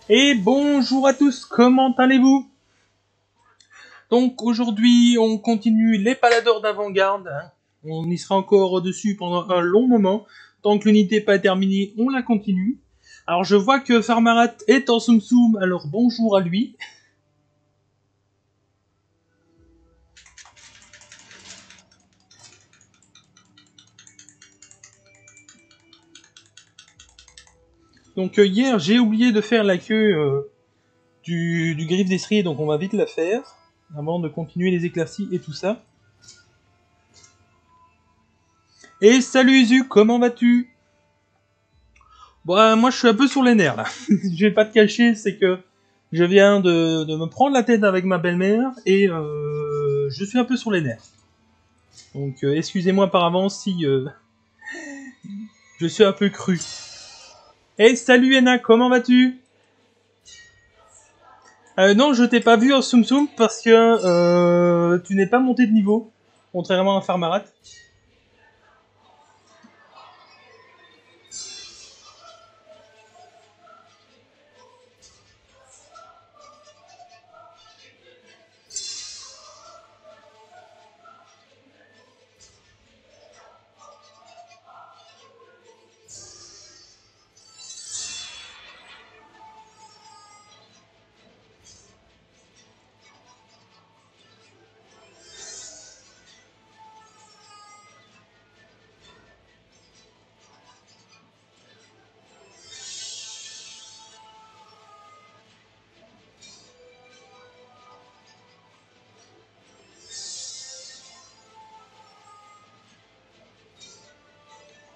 Et bonjour à tous, comment allez-vous? Donc aujourd'hui on continue les paladeurs d'avant-garde, hein. On y sera encore dessus pendant un long moment. Tant que l'unité n'est pas terminée, on la continue. Alors je vois que Farmarat est en Tsum Tsum, alors bonjour à lui. Donc hier j'ai oublié de faire la queue du griffe d'Estrier, donc on va vite la faire, avant de continuer les éclaircies et tout ça. Et salut Izu, comment vas-tu? Bon, moi je suis un peu sur les nerfs là. Je vais pas te cacher, c'est que je viens de me prendre la tête avec ma belle-mère et je suis un peu sur les nerfs. Donc excusez-moi par avance si je suis un peu cru. Hey, salut Ena, comment vas-tu? Non, je t'ai pas vu en Tsum Tsum parce que tu n'es pas monté de niveau, contrairement à Farmarat.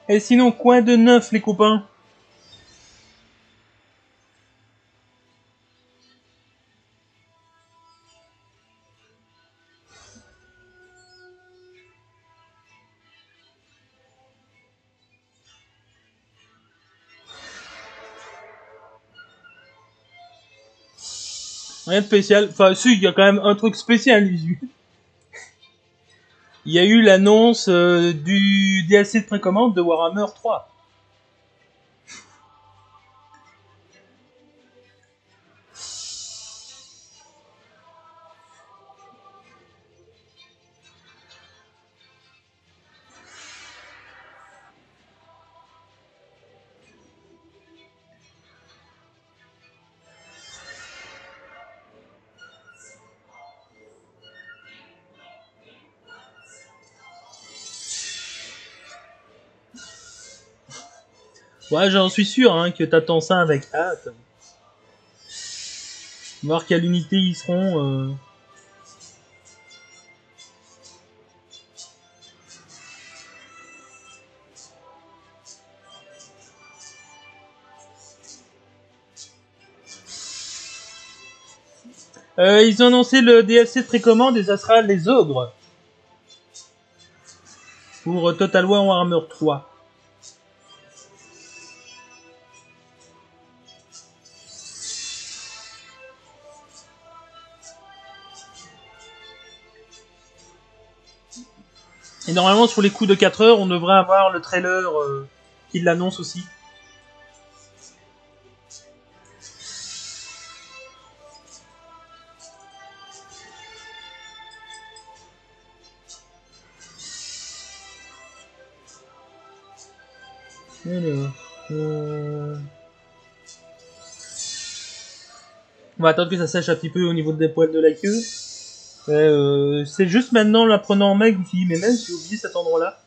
Et sinon, quoi de neuf les copains? Rien de spécial. Enfin, si, il y a quand même un truc spécial, Lisu. Il y a eu l'annonce du DLC de précommande de Warhammer 3. Ouais, j'en suis sûr hein, que t'attends ça avec hâte. Voir quelle unité ils seront. Ils ont annoncé le DLC de précommande et ça sera les ogres. Pour Total War Warhammer 3. Et normalement, sur les coups de 4 heures, on devrait avoir le trailer qui l'annonce aussi. Alors, on va attendre que ça sèche un petit peu au niveau des poils de la queue. C'est juste maintenant, la prenant en main, que je me suis dit, mais même, j'ai oublié cet endroit-là.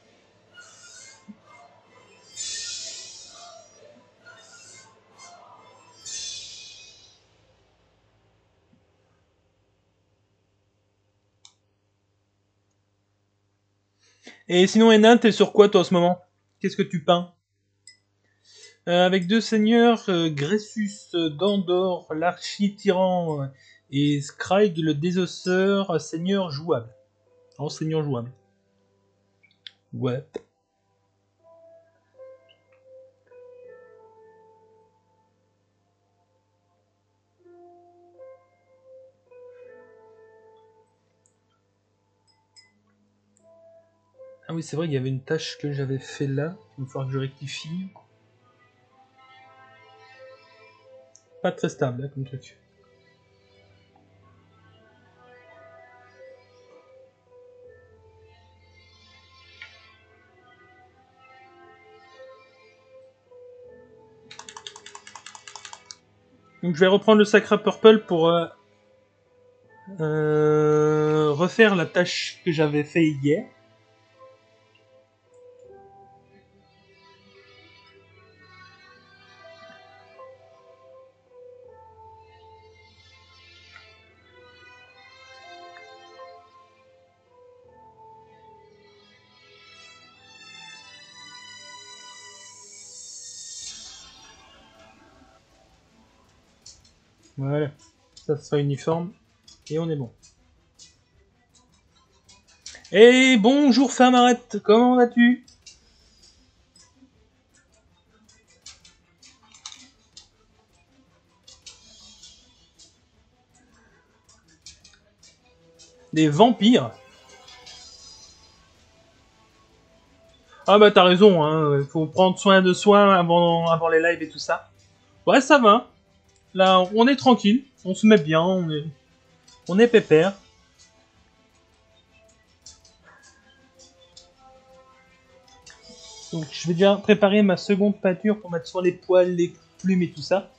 Et sinon, Enan, t'es sur quoi, toi, en ce moment? Qu'est-ce que tu peins? Avec deux seigneurs, Gressus d'Andorre, l'archi-tyran, et Scraig le désosseur, seigneur jouable. En seigneur jouable. Ouais. Ah oui, c'est vrai qu'il y avait une tâche que j'avais fait là. Il va falloir que je rectifie. Pas très stable, hein, comme truc. Donc je vais reprendre le Sacra Purple pour refaire la tâche que j'avais fait hier. Voilà, ça sera uniforme et on est bon. Et bonjour Fermarette, comment vas-tu? Des vampires? Ah bah t'as raison, hein, faut prendre soin de soi avant les lives et tout ça. Ouais, ça va. Là, on est tranquille, on se met bien, on est pépère. Donc je vais déjà préparer ma seconde peinture pour mettre sur les poils, les plumes et tout ça.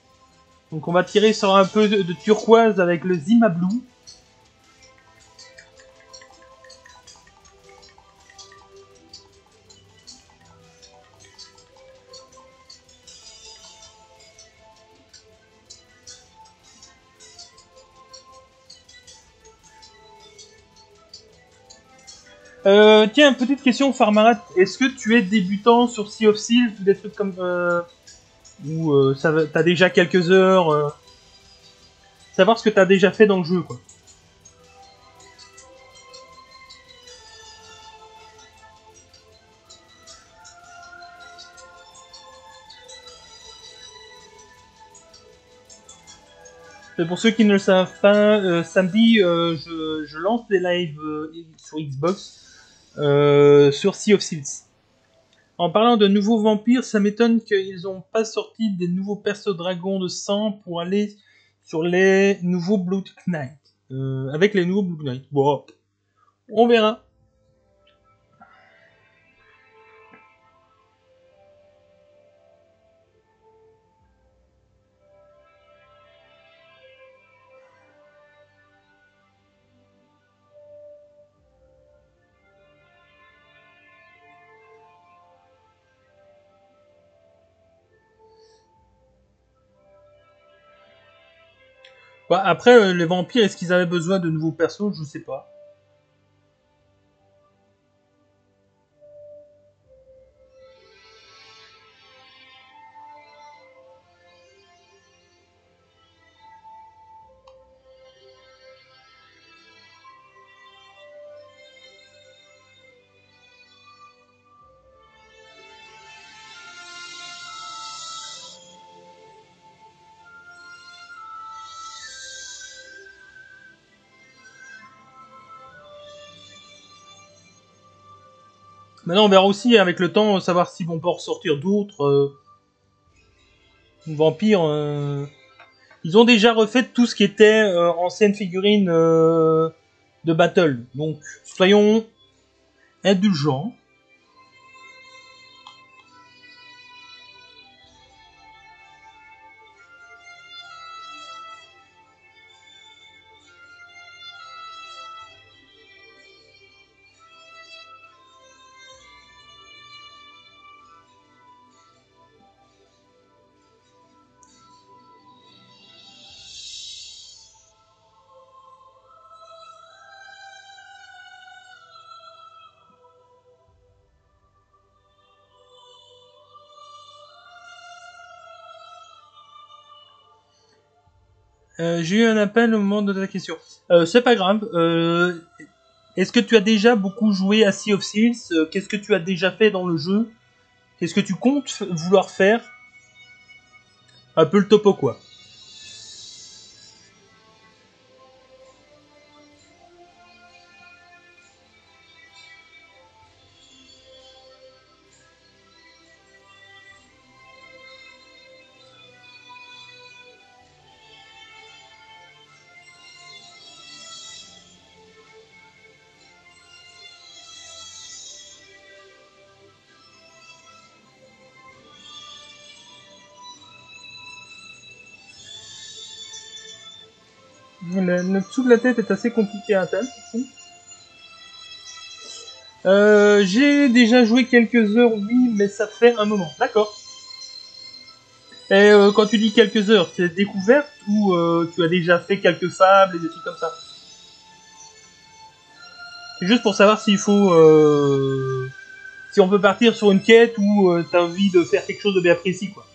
Donc on va tirer sur un peu de turquoise avec le Zima Blue. Tiens, petite question, Farmarat. Est-ce que tu es débutant sur Sea of Thieves ou des trucs comme... ou t'as déjà quelques heures savoir ce que t'as déjà fait dans le jeu, quoi. Et pour ceux qui ne le savent pas, samedi, je lance des lives sur Xbox sur Sea of Thieves. En parlant de nouveaux vampires, ça m'étonne qu'ils n'ont pas sorti des nouveaux persos dragons de sang pour aller sur les nouveaux Blood Knight. Avec les nouveaux Blood Knight. Bon, on verra. Bah, après, les vampires, est-ce qu'ils avaient besoin de nouveaux persos? Je sais pas. Maintenant, on verra aussi avec le temps savoir si on peut en ressortir d'autres vampires. Ils ont déjà refait tout ce qui était ancienne figurine de battle. Donc, soyons indulgents. J'ai eu un appel au moment de ta question. C'est pas grave. Est-ce que tu as déjà beaucoup joué à Sea of Thieves? Qu'est-ce que tu as déjà fait dans le jeu? Qu'est-ce que tu comptes vouloir faire? Un peu le topo, quoi. Le dessous de la tête est assez compliqué à atteindre. J'ai déjà joué quelques heures, oui, mais ça fait un moment. D'accord. Et quand tu dis quelques heures, c'est découverte ou tu as déjà fait quelques fables et des trucs comme ça? C'est juste pour savoir s'il faut... si on peut partir sur une quête ou t'as envie de faire quelque chose de bien précis, quoi.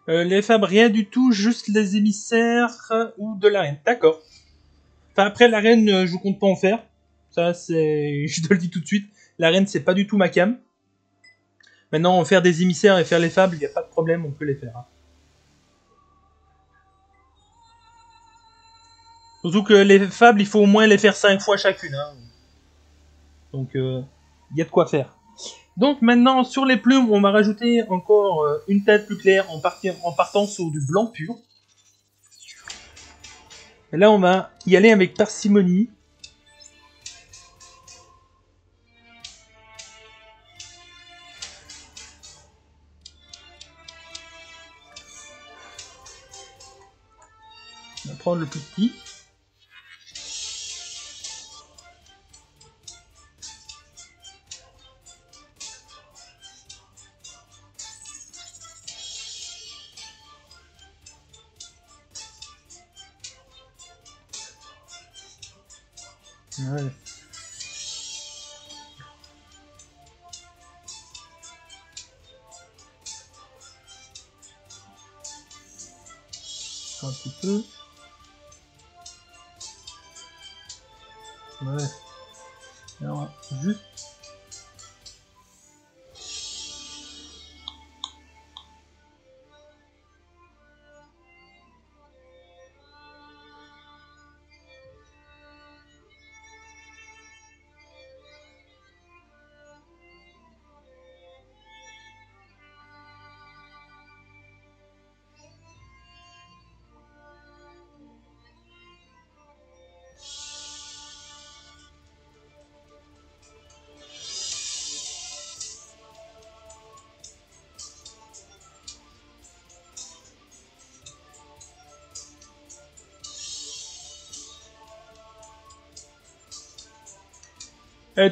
Les fables, rien du tout, juste les émissaires ou de l'arène. D'accord. Enfin, après, l'arène, je compte pas en faire. Ça, c'est... Je te le dis tout de suite. L'arène, c'est pas du tout ma cam. Maintenant, faire des émissaires et faire les fables, il a pas de problème, on peut les faire. Hein. Surtout que les fables, il faut au moins les faire 5 fois chacune. Hein. Donc, il y a de quoi faire. Donc maintenant, sur les plumes, on va rajouter encore une teinte plus claire en partant sur du blanc pur. Et là, on va y aller avec parcimonie. On va prendre le plus petit. Ouais. Un petit peu. Ouais. Alors, juste.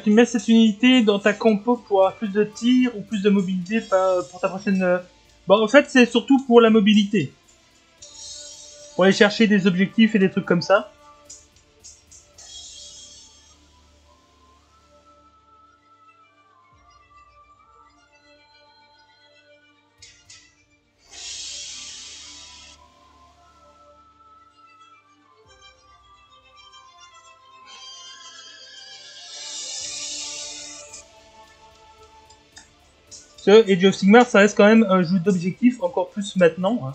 Tu mets cette unité dans ta compo pour avoir plus de tir ou plus de mobilité pour ta prochaine... Bon, en fait, c'est surtout pour la mobilité. Pour aller chercher des objectifs et des trucs comme ça. Age of Sigmar, ça reste quand même un jeu d'objectifs, encore plus maintenant. Hein.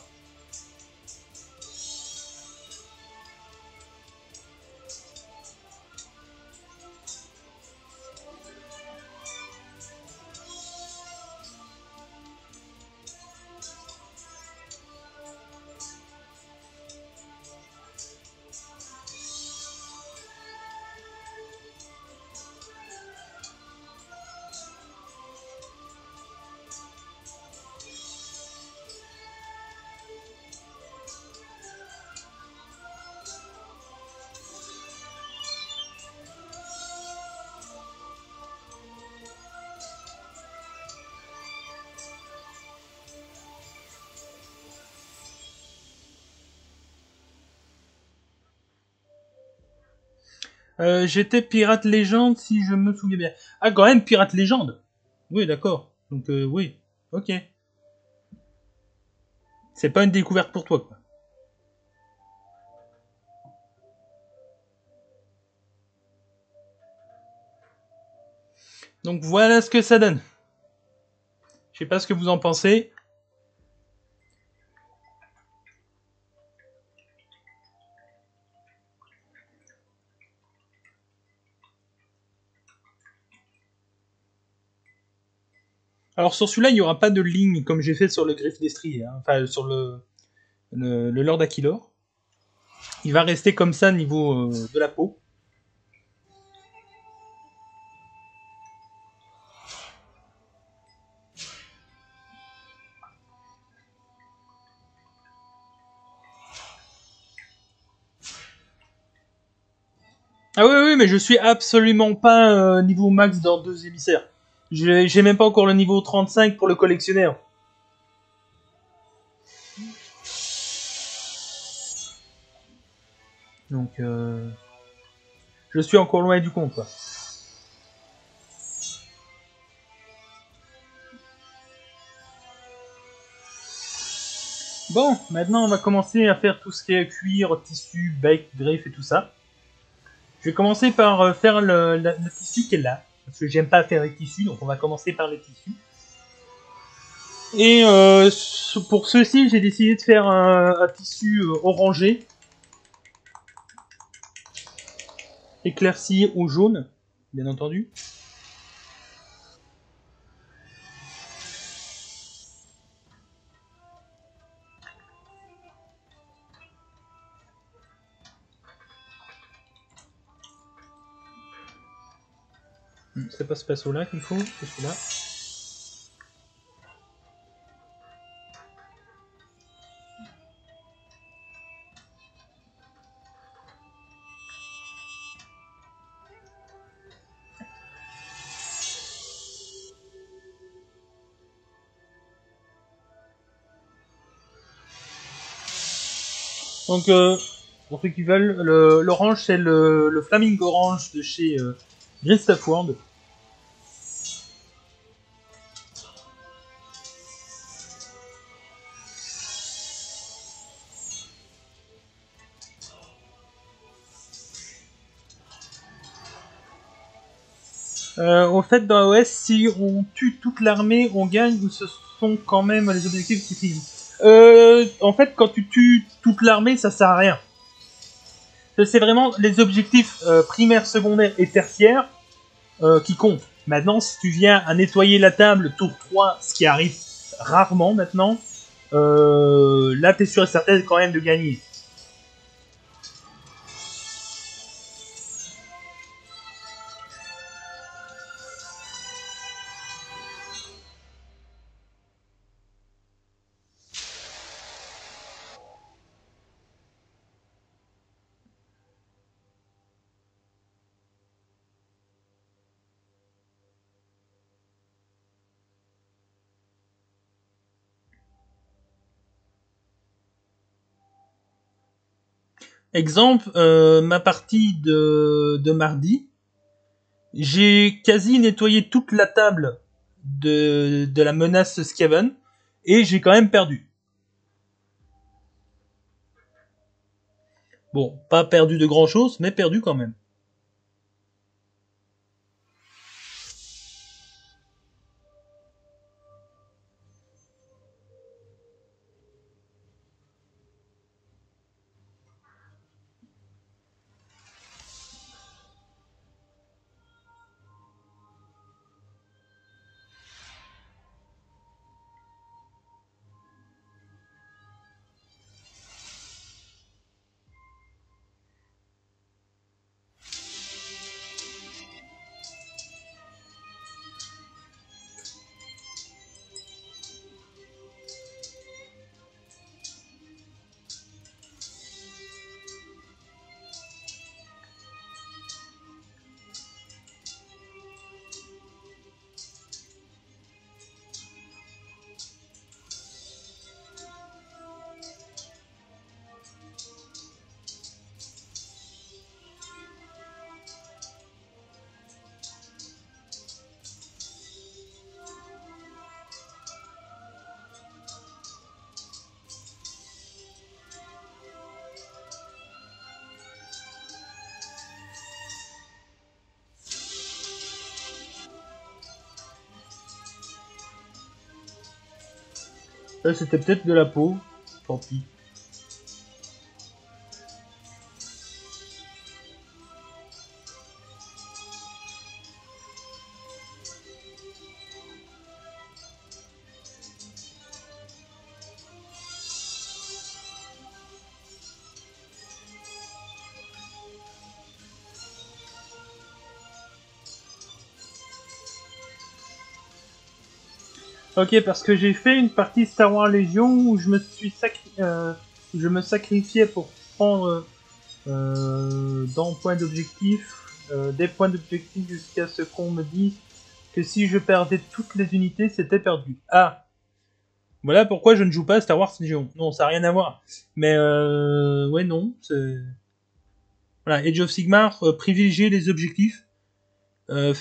J'étais pirate légende si je me souviens bien. Ah, quand même, pirate légende. Oui, d'accord. Donc, oui. Ok. C'est pas une découverte pour toi, quoi. Donc, voilà ce que ça donne. Je sais pas ce que vous en pensez. Alors sur celui-là, il n'y aura pas de ligne comme j'ai fait sur le griffe d'Estrier, hein. Enfin sur le Lord Aquilor. Il va rester comme ça au niveau de la peau. Ah oui, mais je suis absolument pas niveau max dans 2 émissaires. J'ai même pas encore le niveau 35 pour le collectionneur. Donc je suis encore loin du compte, quoi. Bon, maintenant on va commencer à faire tout ce qui est cuir, tissu, bec, greffe et tout ça. Je vais commencer par faire le tissu qui est là. Parce que j'aime pas faire les tissus, donc on va commencer par les tissus. Et pour ceux-ci, j'ai décidé de faire un tissu orangé. Éclairci au jaune, bien entendu. C'est pas ce pinceau-là qu'il faut, c'est celui-là. Donc, pour ceux qui veulent, l'orange, c'est le Flaming Orange de chez Green Stuff World. Au fait, dans OS, si on tue toute l'armée, on gagne ou ce sont quand même les objectifs qui filment. En fait, quand tu tues toute l'armée, ça sert à rien. C'est vraiment les objectifs primaires, secondaires et tertiaires qui comptent. Maintenant, si tu viens à nettoyer la table tour 3, ce qui arrive rarement maintenant, là, t'es sûr et certain quand même de gagner. Exemple, ma partie de mardi, j'ai quasi nettoyé toute la table de la menace Skaven et j'ai quand même perdu. Bon, pas perdu de grand chose, mais perdu quand même. Ça, c'était peut-être de la peau, tant pis. Ok, parce que j'ai fait une partie Star Wars Légion où je me sacrifiais pour prendre dans point d'objectif, des points d'objectif jusqu'à ce qu'on me dise que si je perdais toutes les unités, c'était perdu. Ah, voilà pourquoi je ne joue pas à Star Wars Légion. Non, ça n'a rien à voir. Mais ouais, non. Voilà, Age of Sigmar, privilégier les objectifs.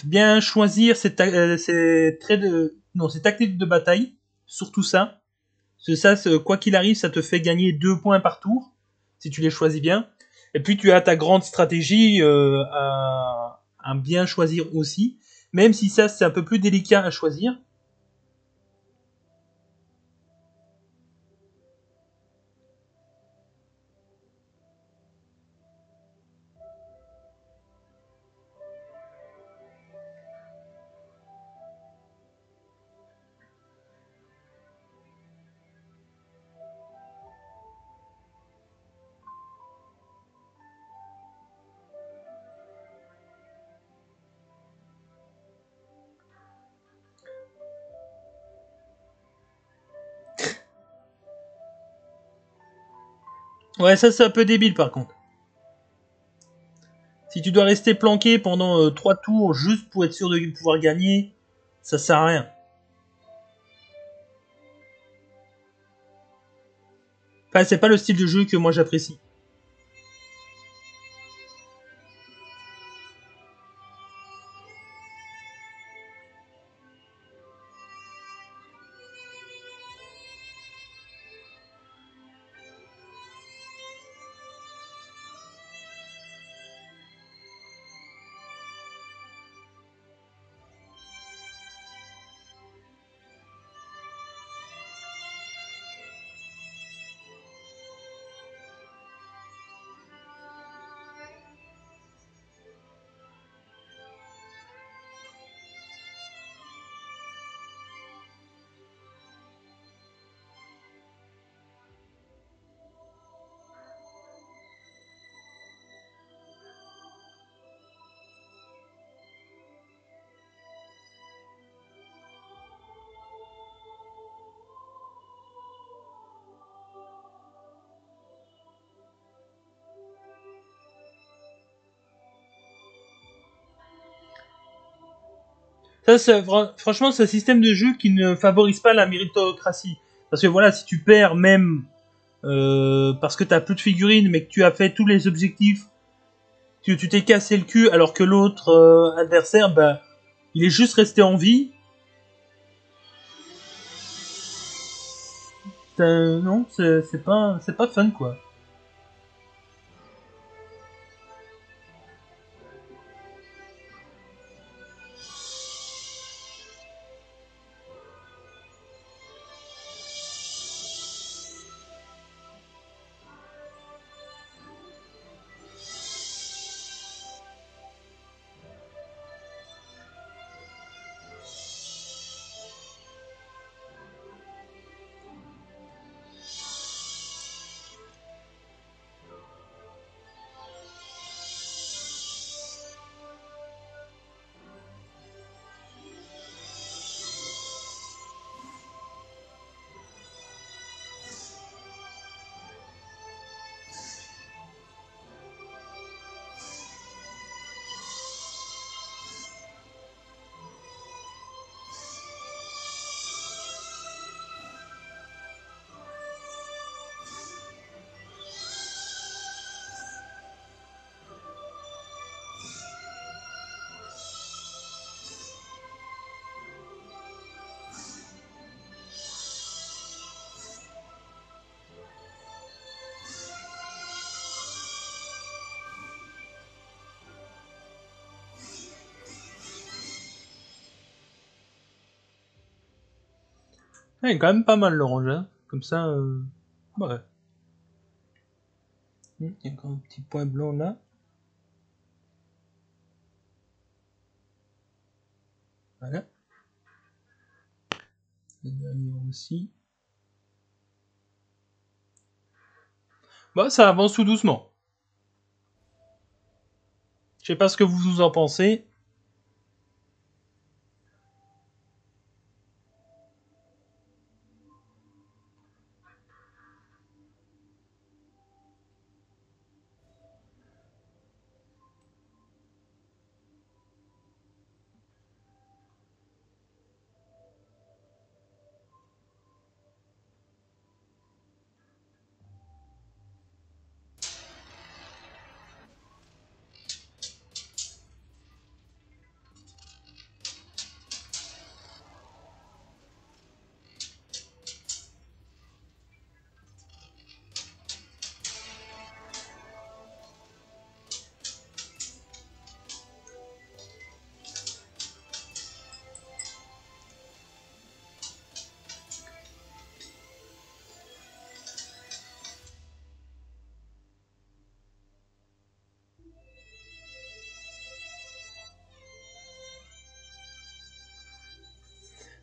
Bien choisir ses traits de... Non, ses tactiques de bataille. Surtout ça. Quoi qu'il arrive, ça te fait gagner 2 points par tour. Si tu les choisis bien. Et puis tu as ta grande stratégie à bien choisir aussi. Même si ça, c'est un peu plus délicat à choisir. Ouais, ça c'est un peu débile par contre. Si tu dois rester planqué pendant 3 tours juste pour être sûr de pouvoir gagner, ça sert à rien. Enfin, c'est pas le style de jeu que moi j'apprécie. Franchement, c'est un système de jeu qui ne favorise pas la méritocratie. Parce que voilà, si tu perds même parce que t'as plus de figurines, mais que tu as fait tous les objectifs, tu t'es cassé le cul, alors que l'autre adversaire, bah, il est juste resté en vie. Non, c'est pas fun quoi. Ouais, il est quand même pas mal l'orange, hein. Comme ça, ouais. Il y a encore un petit point blanc là. Voilà. Le dernier aussi. Bah, ça avance tout doucement. Je sais pas ce que vous en pensez.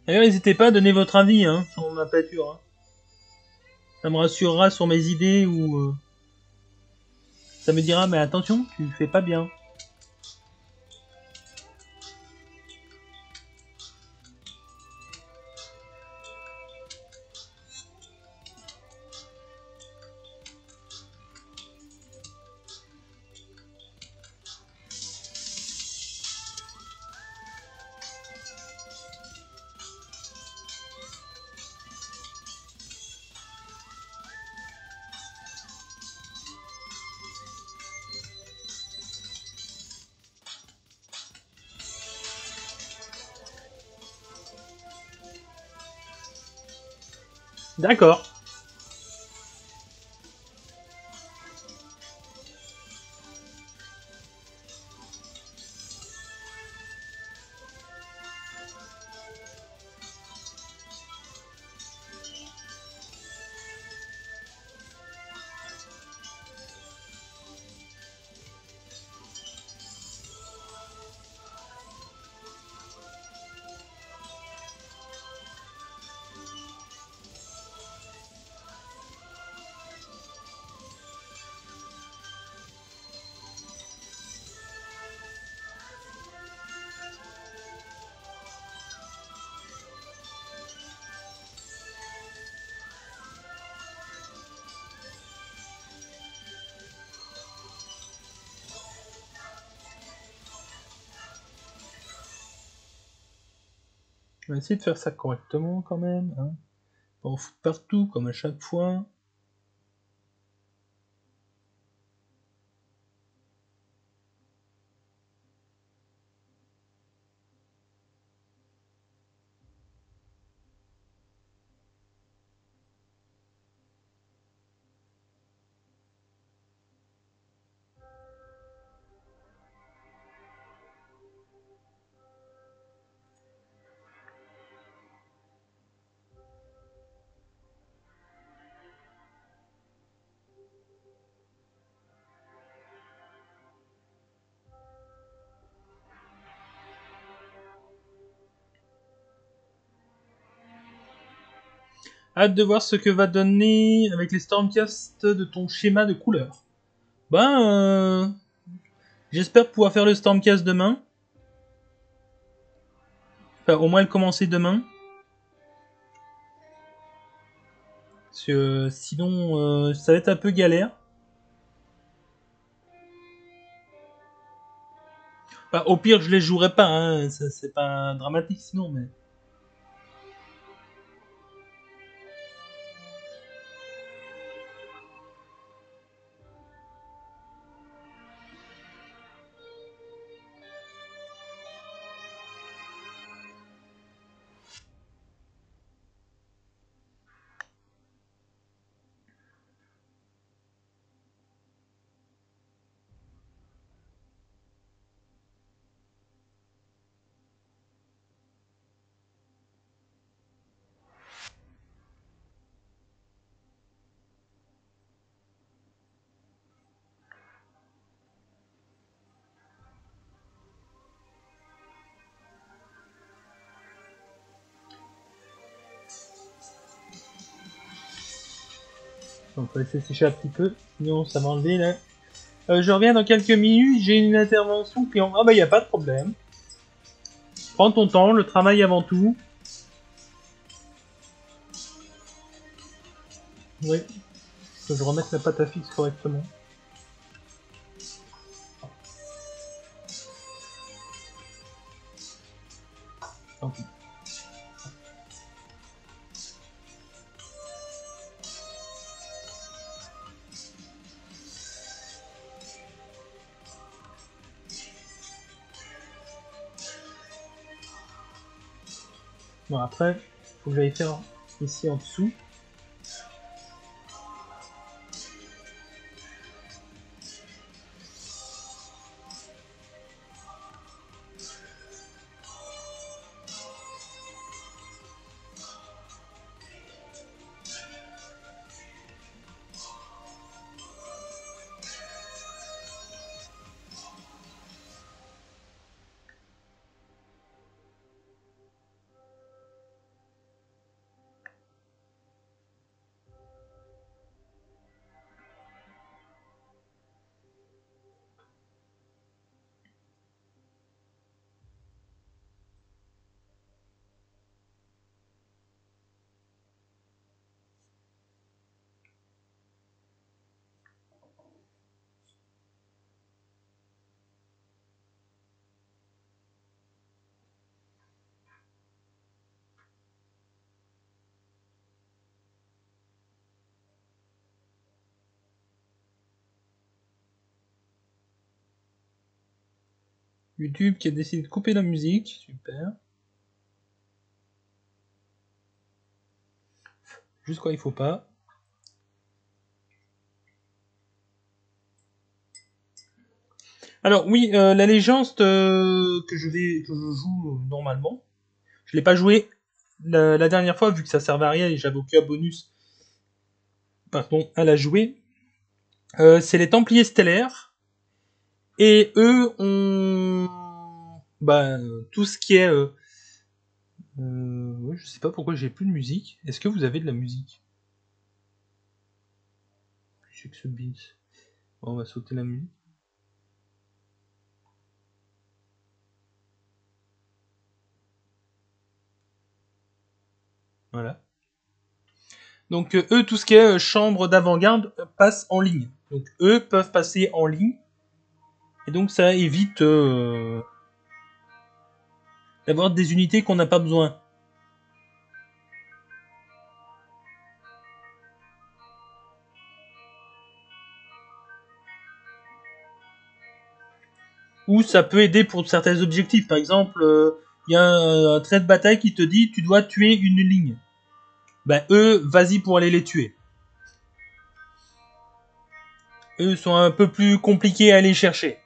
D'ailleurs, n'hésitez pas à donner votre avis hein, sur ma peinture. Hein. Ça me rassurera sur mes idées ou ça me dira mais attention, tu fais pas bien. D'accord. On va essayer de faire ça correctement quand même. Hein. Pas en foutre partout comme à chaque fois. Hâte de voir ce que va donner avec les Stormcast de ton schéma de couleurs. J'espère pouvoir faire le Stormcast demain. Enfin, au moins le commencer demain. Parce que sinon, ça va être un peu galère. Enfin, au pire, je les jouerai pas. Hein. C'est pas dramatique sinon, mais... Donc, on va laisser sécher un petit peu. Sinon, ça va enlever là. Je reviens dans quelques minutes. J'ai une intervention client. Ah bah, y a pas de problème. Prends ton temps, le travail avant tout. Oui. Que je remette la pâte à fixe correctement. Tant pis. Bon, après, faut que j'aille faire ici en dessous. YouTube qui a décidé de couper la musique, super. Juste quand il faut pas. Alors oui, l'allégeance que je joue normalement, je l'ai pas joué la dernière fois vu que ça servait à rien et j'avais aucun bonus, pardon, à la jouer. C'est les Templiers stellaires et eux ont tout ce qui est ouais, je sais pas pourquoi j'ai plus de musique. Est-ce que vous avez de la musique? Je sais que ce beat. Bon, on va sauter la musique. Voilà. Donc eux, tout ce qui est chambre d'avant-garde passe en ligne. Donc eux peuvent passer en ligne. Et donc ça évite d'avoir des unités qu'on n'a pas besoin. Ou ça peut aider pour certains objectifs. Par exemple, il y a un trait de bataille qui te dit tu dois tuer une ligne. Ben eux, vas-y pour aller les tuer. Eux sont un peu plus compliqués à aller chercher.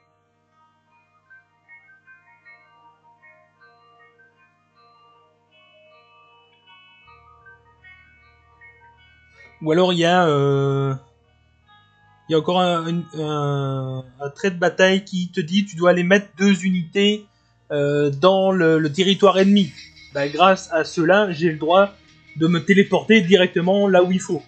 Ou alors il y a encore un trait de bataille qui te dit tu dois aller mettre 2 unités dans le territoire ennemi. Ben, grâce à cela, j'ai le droit de me téléporter directement là où il faut.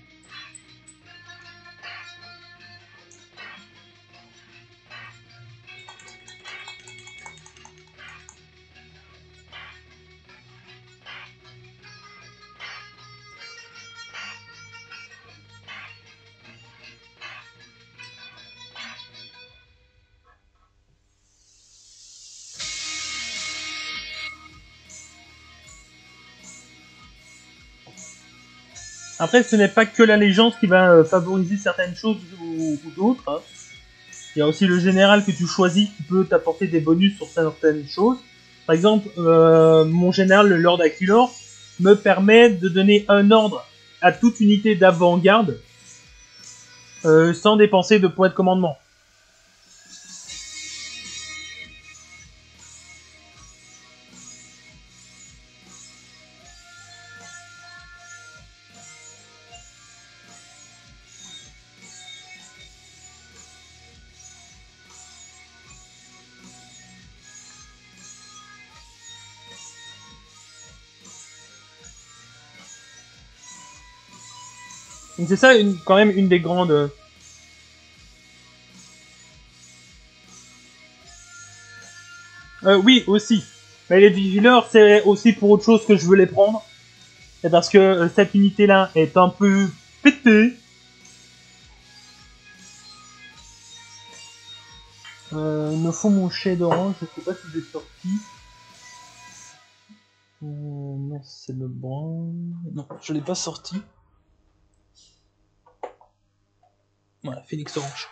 Après, ce n'est pas que l'allégeance qui va favoriser certaines choses ou d'autres. Hein. Il y a aussi le général que tu choisis qui peut t'apporter des bonus sur certaines choses. Par exemple, mon général, le Lord Aquilor, me permet de donner un ordre à toute unité d'avant-garde sans dépenser de points de commandement. Donc c'est ça quand même une des grandes... oui, aussi. Mais les vigileurs, c'est aussi pour autre chose que je veux les prendre. C'est parce que cette unité-là est un peu pétée. Il me faut mon shade orange, je sais pas si j'ai sorti. Non, c'est le brun. Non, je l'ai pas sorti. Voilà, Phoenix orange.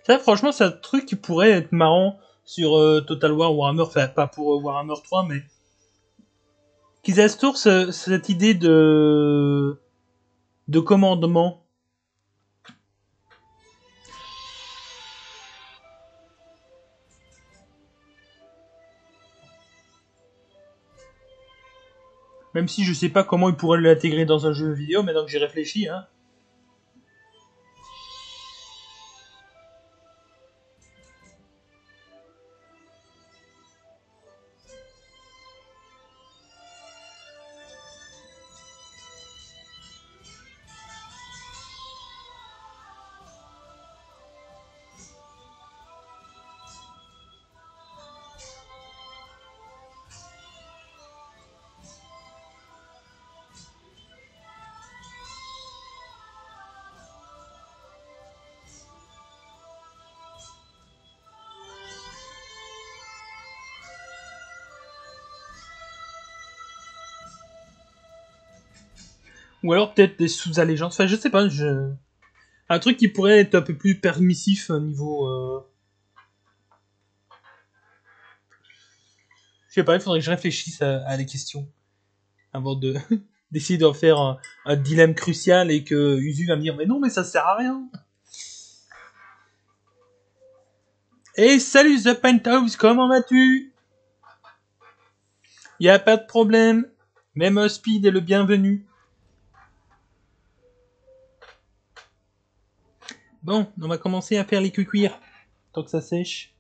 Ça, franchement, c'est un truc qui pourrait être marrant sur Total War Warhammer, enfin, pas pour Warhammer 3, mais qu'ils instaurent cette idée de commandement. Même si je sais pas comment ils pourraient l'intégrer dans un jeu vidéo, maintenant que j'y réfléchis, hein. Ou alors peut-être des sous-allégeances. Enfin, je sais pas, un truc qui pourrait être un peu plus permissif au niveau... Je sais pas, il faudrait que je réfléchisse à la question avant de d'essayer d'en faire un dilemme crucial et que Usu va me dire mais non mais ça sert à rien. Et salut The Penthouse, comment vas-tu? Y a pas de problème, même Speed est le bienvenu. Bon, on va commencer à faire les cuirs tant que ça sèche.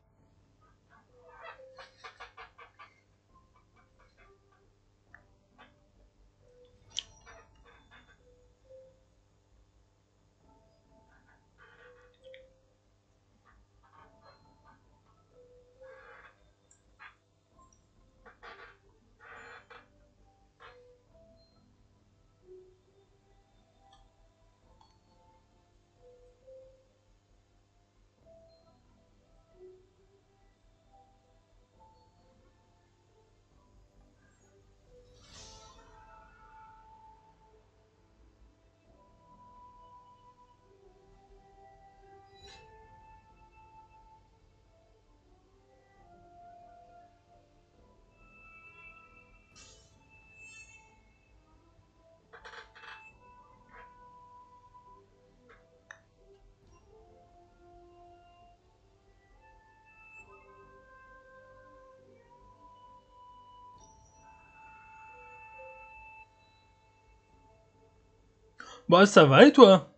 Bah ça va et toi?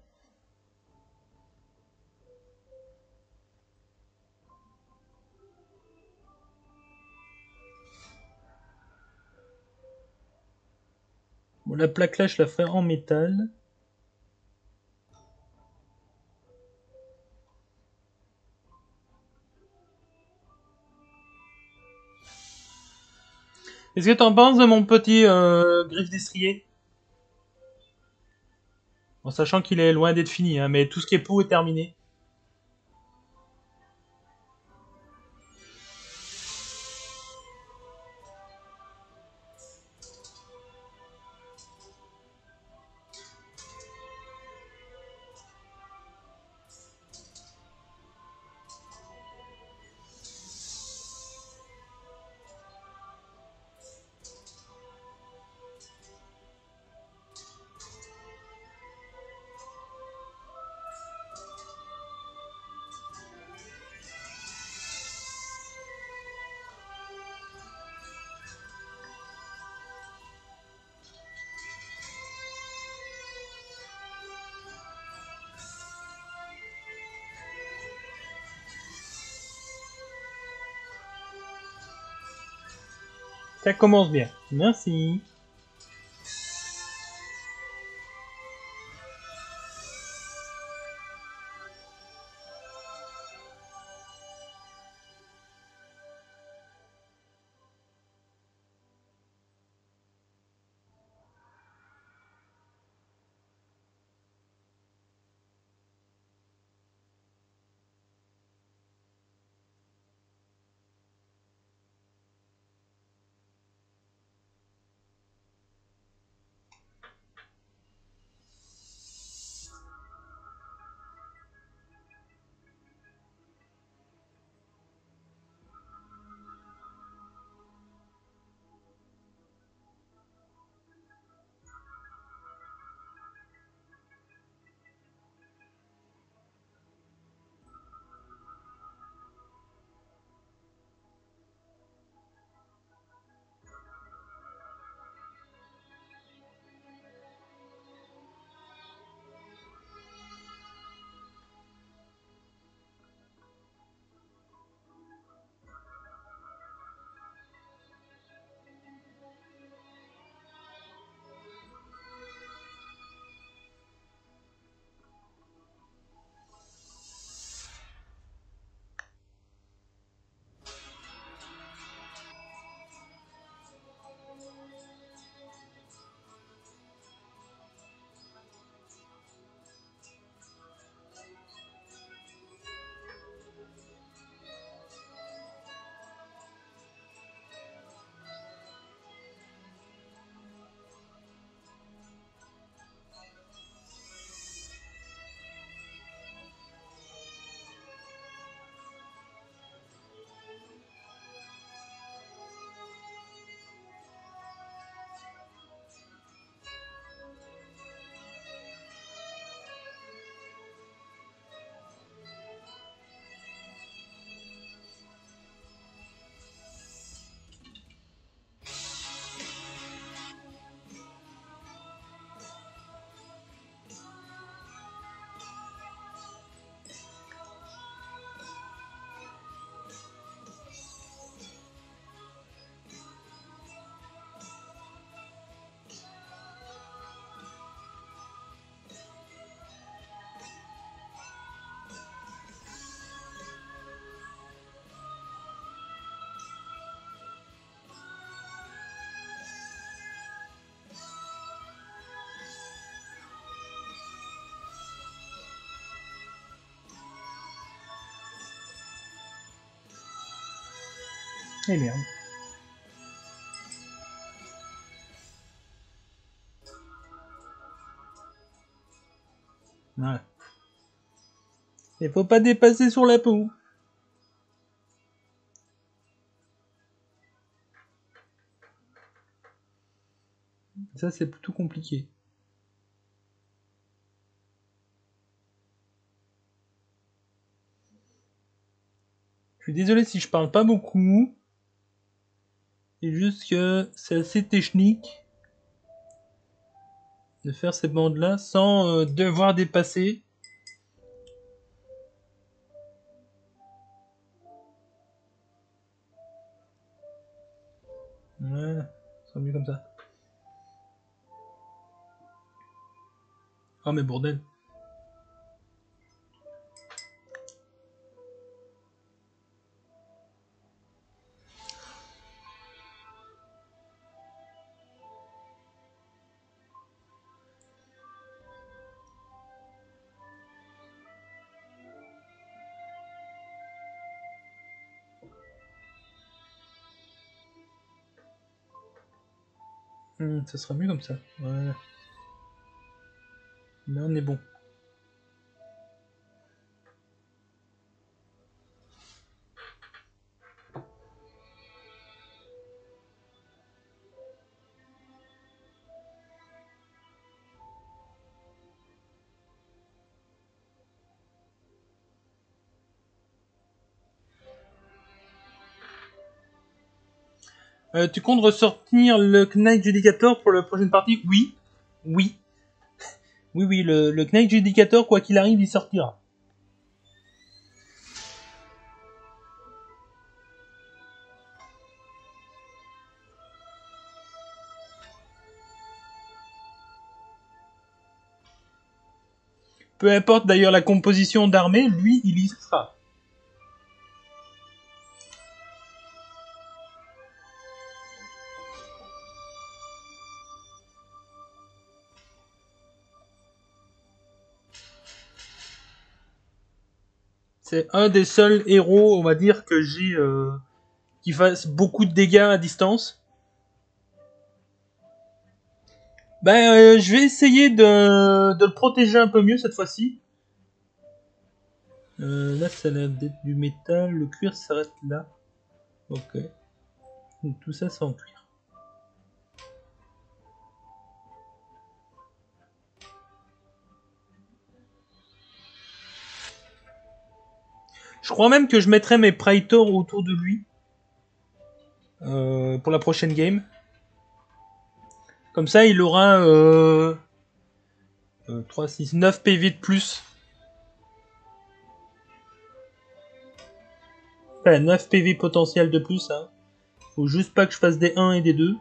Bon, la plaque là je la ferai en métal. Qu'est-ce que t'en penses de mon petit griffe d'estrier? En sachant qu'il est loin d'être fini, hein, mais tout ce qui est peau est terminé. Ça commence bien. Merci. Eh merde. Voilà. Il faut pas dépasser sur la peau. Ça, c'est plutôt compliqué. Je suis désolé si je parle pas beaucoup. C'est juste que c'est assez technique de faire ces bandes-là sans devoir dépasser. Ouais, ça sera mieux comme ça. Oh mais bordel. Ça sera mieux comme ça. Ouais. Mais on est bon. Tu comptes ressortir le Knight Judicator pour la prochaine partie? Oui. Oui. Oui, le Knight Judicator, quoi qu'il arrive, il sortira. Peu importe d'ailleurs la composition d'armée, lui, il y sera. C'est un des seuls héros, on va dire, que j'ai qui fasse beaucoup de dégâts à distance. Ben, je vais essayer de le protéger un peu mieux cette fois-ci. Là, ça a l'air d'être du métal. Le cuir s'arrête là. Ok. Donc, tout ça, c'est en cuir. Je crois même que je mettrai mes Praetors autour de lui. Pour la prochaine game. Comme ça, il aura 3, 6, 9 PV de plus. Enfin, 9 PV potentiel de plus. Hein. Faut juste pas que je fasse des 1 et des 2.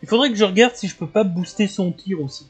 Il faudrait que je regarde si je peux pas booster son tir aussi.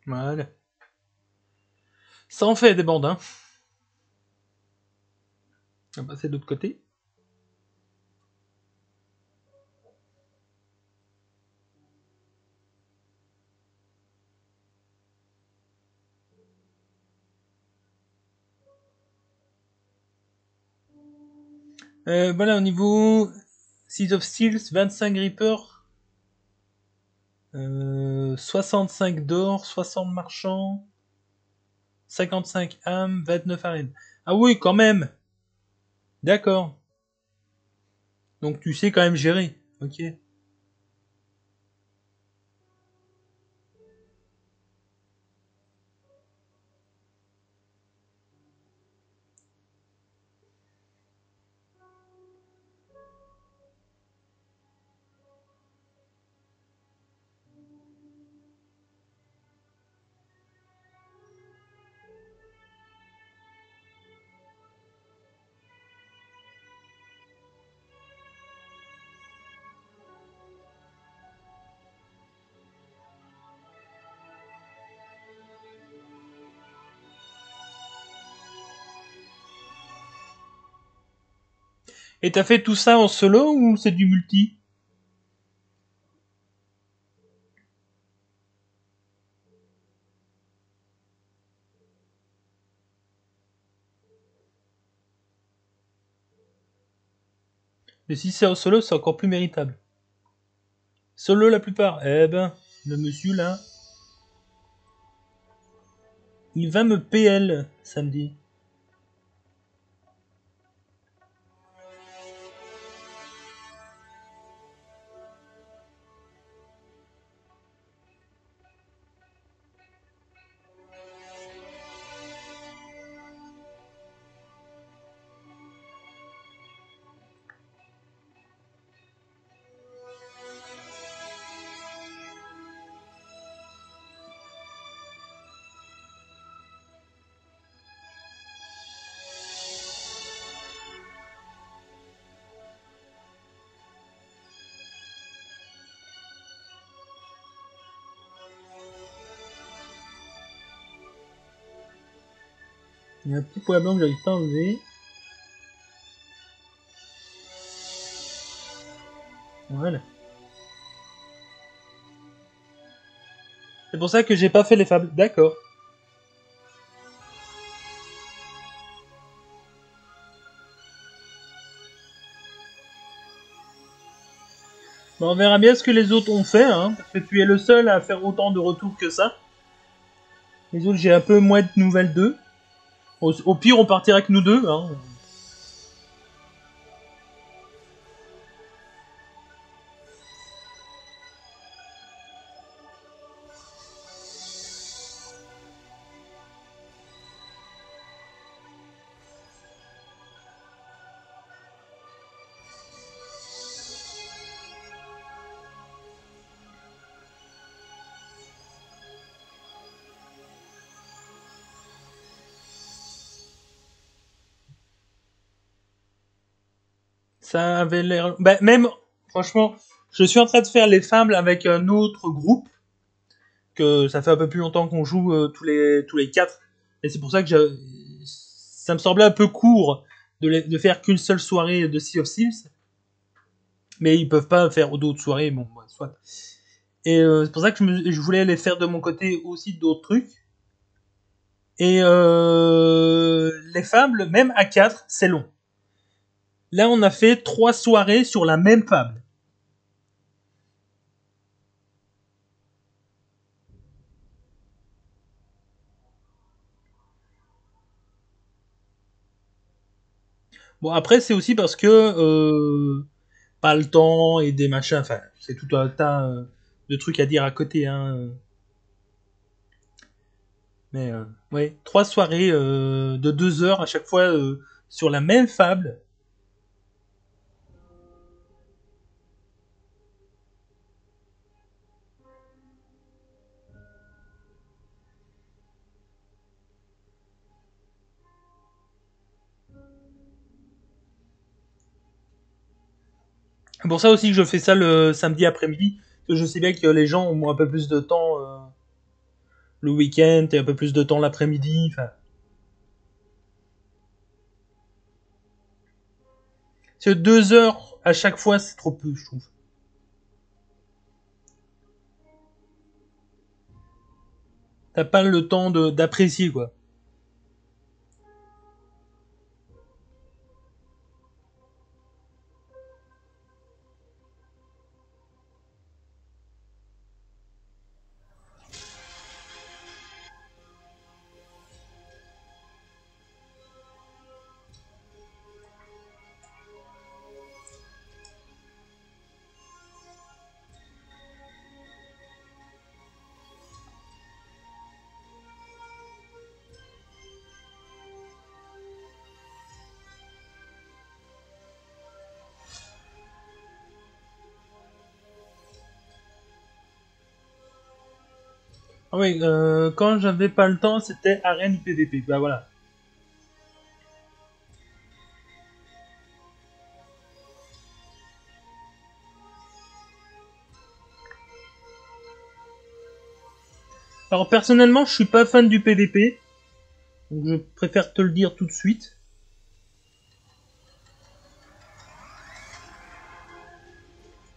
Voilà. Ça en fait des bandes, hein. On va passer de l'autre côté. Voilà, au niveau Seas of Steels, 25 Reaper, 65 d'or, 60 marchands, 55 âmes, 29 arènes. Ah oui, quand même. D'accord. Donc tu sais quand même gérer. Ok. Et t'as fait tout ça en solo ou c'est du multi? Mais si c'est en solo, c'est encore plus méritable. Solo la plupart. Eh ben, le monsieur là, il va me PL samedi. Il y a un petit point blanc que j'arrive pas à enlever. Voilà. C'est pour ça que j'ai pas fait les fables. D'accord. Bon, on verra bien ce que les autres ont fait, hein, parce que tu es le seul à faire autant de retours que ça. Les autres, j'ai un peu moins de nouvelles d'eux. Au pire, on partira avec nous deux, hein. Ça avait l'air... Bah, même, franchement, je suis en train de faire les fables avec un autre groupe, que ça fait un peu plus longtemps qu'on joue tous les quatre. Et c'est pour ça que ça me semblait un peu court de faire qu'une seule soirée de Sea of Thieves. Mais ils peuvent pas faire d'autres soirées, bon, soit. Et c'est pour ça que je voulais les faire de mon côté aussi d'autres trucs. Et les fables, même à 4, c'est long. Là, on a fait 3 soirées sur la même fable. Bon, après, c'est aussi parce que pas le temps et des machins. Enfin, c'est tout un tas de trucs à dire à côté. Hein. Mais ouais, 3 soirées de 2 heures à chaque fois sur la même fable. C'est pour ça aussi que je fais ça le samedi après-midi. Parce que je sais bien que les gens ont un peu plus de temps le week-end et un peu plus de temps l'après-midi. Enfin, c'est 2 heures à chaque fois, c'est trop peu, je trouve. T'as pas le temps d'apprécier, quoi. Ah oui, quand j'avais pas le temps, c'était arène PVP. Bah voilà. Alors personnellement, je suis pas fan du PVP, donc je préfère te le dire tout de suite.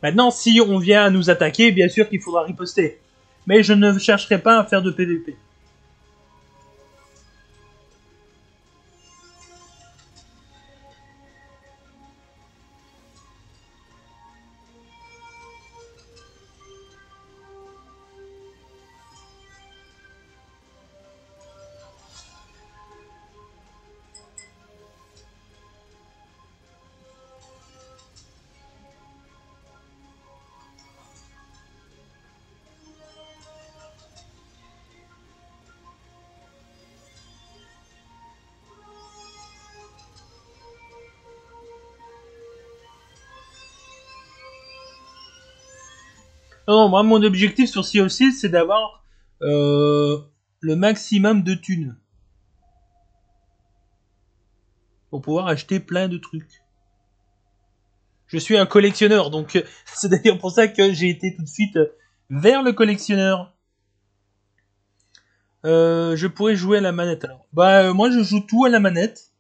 Maintenant, si on vient à nous attaquer, bien sûr qu'il faudra riposter. Mais je ne chercherai pas à faire de PVP. Non, non, moi, mon objectif sur Sea of Thieves, c'est d'avoir le maximum de thunes. Pour pouvoir acheter plein de trucs. Je suis un collectionneur, donc c'est d'ailleurs pour ça que j'ai été tout de suite vers le collectionneur. Je pourrais jouer à la manette alors. Bah moi je joue tout à la manette.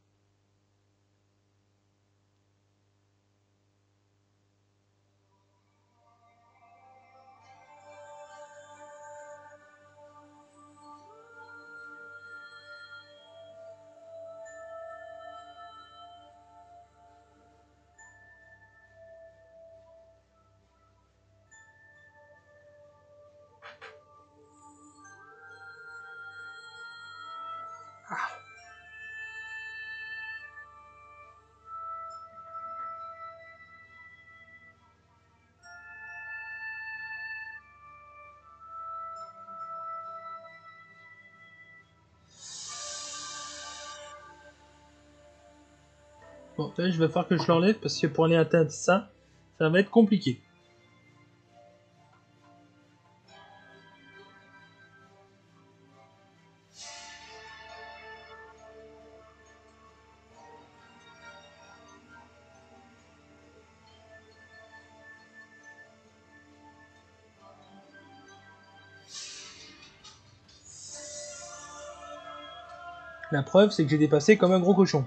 Bon, je vais falloir que je l'enlève parce que pour aller atteindre ça, ça va être compliqué. La preuve, c'est que j'ai dépassé comme un gros cochon.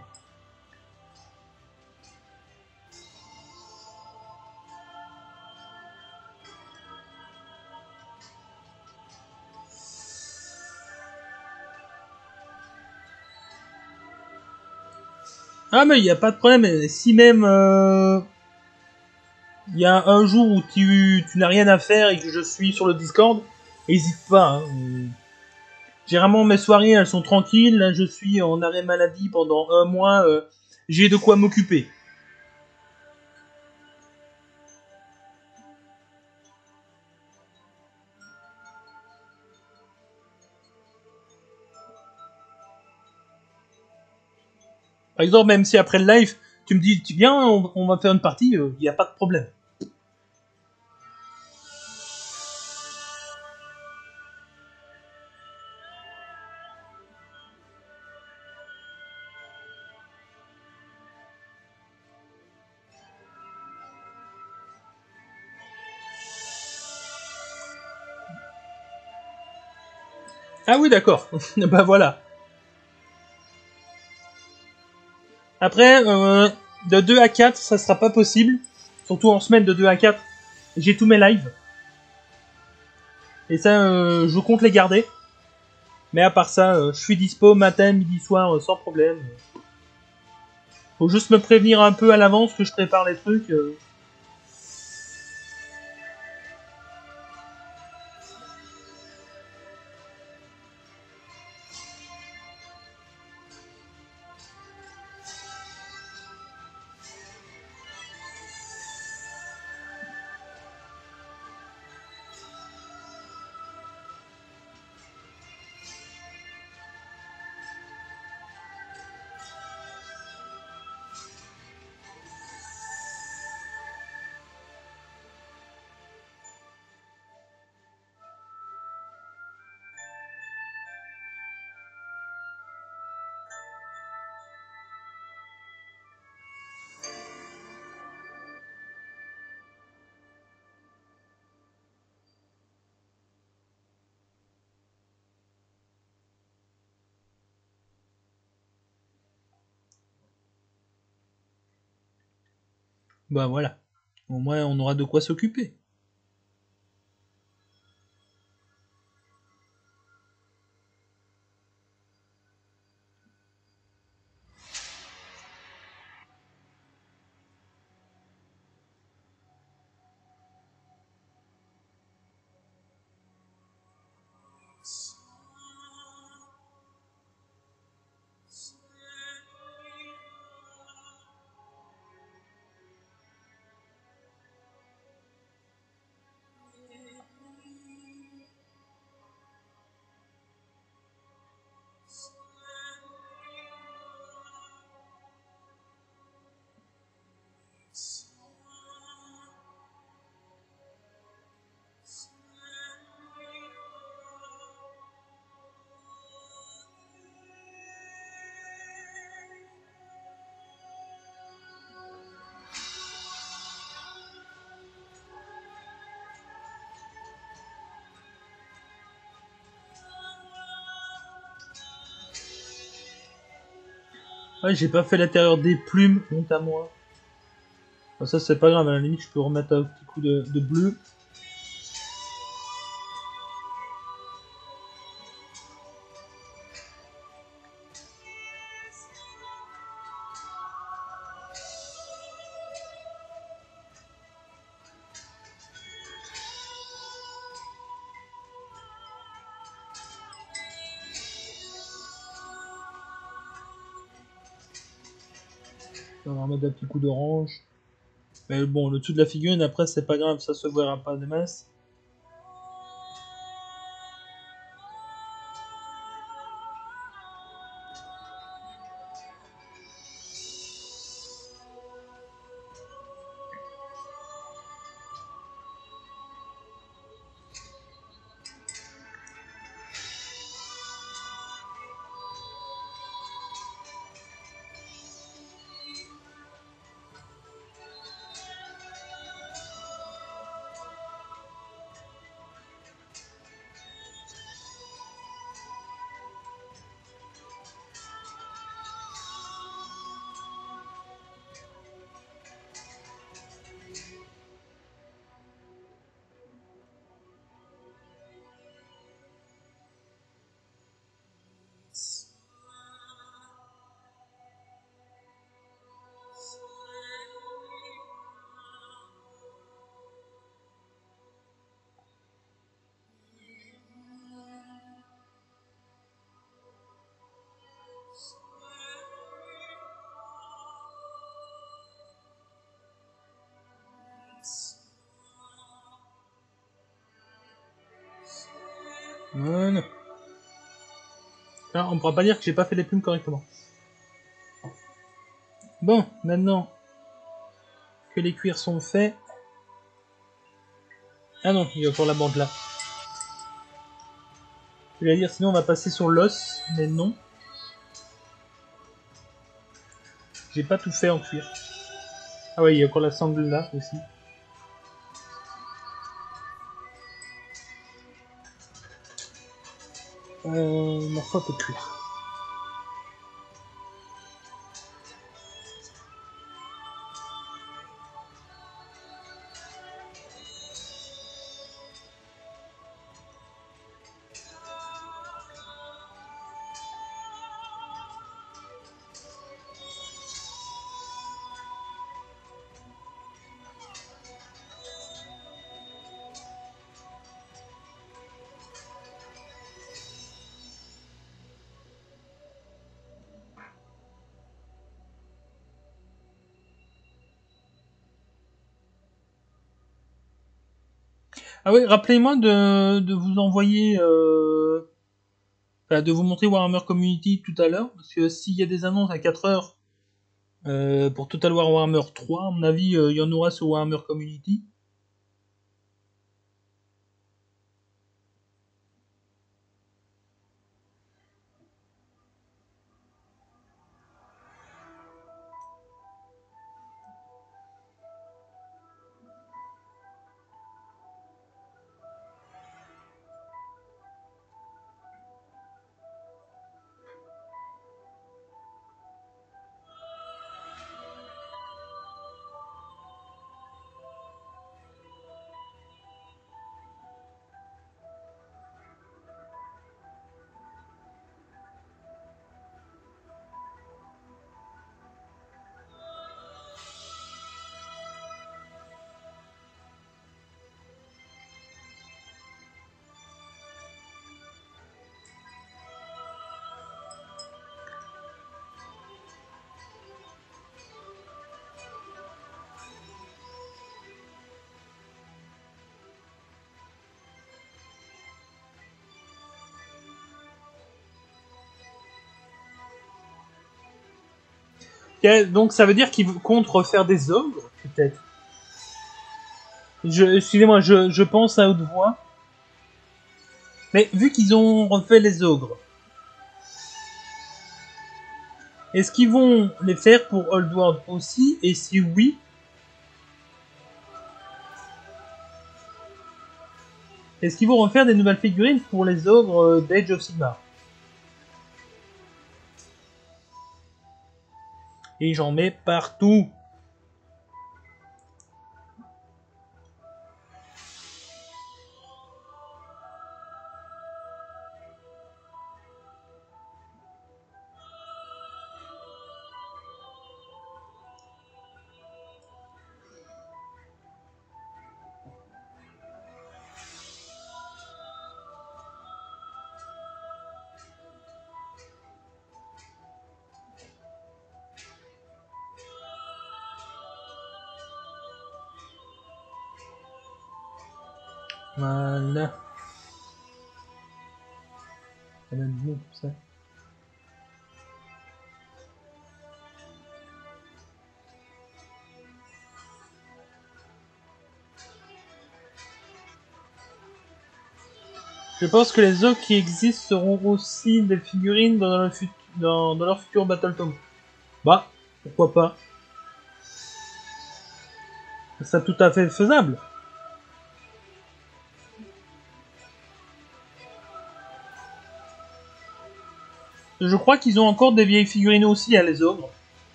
Ah mais il n'y a pas de problème, si même il y a un jour où tu n'as rien à faire et que je suis sur le Discord, hésite pas. Hein. Généralement mes soirées elles sont tranquilles, là je suis en arrêt maladie pendant un mois, j'ai de quoi m'occuper. Par exemple, même si après le live, tu me dis, viens, on va faire une partie, il n'y a pas de problème. Ah oui, d'accord. Bah voilà. Après, de 2 à 4, ça sera pas possible. Surtout en semaine de 2 à 4, j'ai tous mes lives. Et ça, je compte les garder. Mais à part ça, je suis dispo matin, midi, soir, sans problème. Faut juste me prévenir un peu à l'avance que je prépare les trucs. Bah voilà. Au moins, on aura de quoi s'occuper. Ouais, j'ai pas fait l'intérieur des plumes, honte à moi. Bon, ça, c'est pas grave, à la limite, je peux remettre un petit coup de bleu. On va remettre un petit coup d'orange. Mais bon, le dessous de la figurine, après, c'est pas grave, ça se verra pas de masse. Voilà. Alors, on pourra pas dire que j'ai pas fait les plumes correctement. Bon, maintenant que les cuirs sont faits... Ah non, il y a encore la bande là. Je vais dire, sinon on va passer sur l'os, mais non. J'ai pas tout fait en cuir. Ah ouais, il y a encore la sangle là aussi. Morpho peut cuire. Ah oui, rappelez-moi de vous envoyer, de vous montrer Warhammer Community tout à l'heure, parce que s'il y a des annonces à 4 heures pour Total War Warhammer 3, à mon avis, il y en aura sur Warhammer Community. Ok, donc ça veut dire qu'ils comptent refaire des ogres, peut-être. Excusez-moi, je pense à haute voix. Mais vu qu'ils ont refait les ogres, est-ce qu'ils vont les faire pour Old World aussi? Et si oui, est-ce qu'ils vont refaire des nouvelles figurines pour les ogres d'Age of Sigmar? Et j'en mets partout. Voilà. Elle a du bon pour ça. Je pense que les ogres qui existent seront aussi des figurines dans leur futur Battle Tome. Bah, pourquoi pas. C'est tout à fait faisable. Je crois qu'ils ont encore des vieilles figurines aussi, les ogres.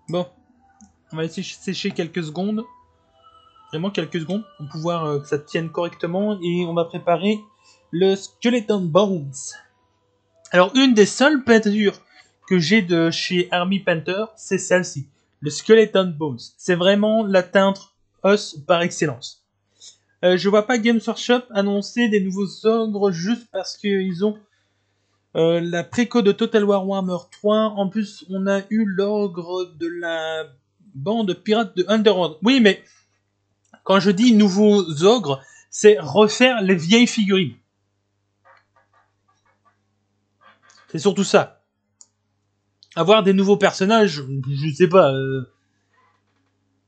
Bon, on va essayer de sécher quelques secondes. Vraiment quelques secondes pour pouvoir que ça tienne correctement. Et on va préparer le Skeleton Bones. Alors, une des seules peintures que j'ai de chez Army Painter, c'est celle-ci. Le Skeleton Bones. C'est vraiment la teinte os par excellence. Je vois pas Games Workshop annoncer des nouveaux ogres juste parce qu'ils ont la préco de Total War Warhammer 3. En plus, on a eu l'ogre de la bande pirates de Underworld. Oui, mais quand je dis nouveaux ogres, c'est refaire les vieilles figurines. C'est surtout ça. Avoir des nouveaux personnages, je sais pas.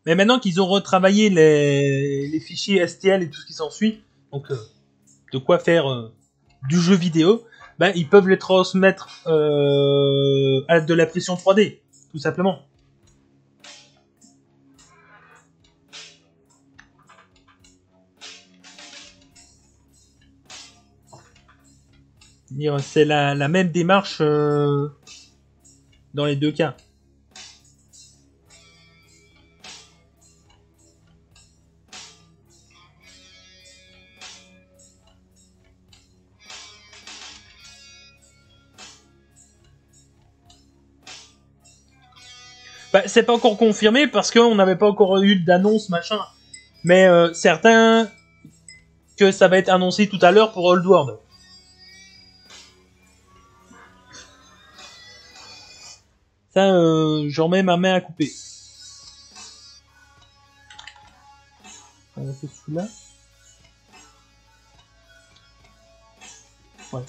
Mais maintenant qu'ils ont retravaillé les fichiers STL et tout ce qui s'ensuit, donc de quoi faire du jeu vidéo, ben, ils peuvent les transmettre à de la pression 3D, tout simplement. C'est la même démarche dans les deux cas. Bah, c'est pas encore confirmé parce qu'on n'avait pas encore eu d'annonce machin. Mais certains que ça va être annoncé tout à l'heure pour Old World. Ça, j'en mets ma main à couper. On va faire celui-là. Ouais.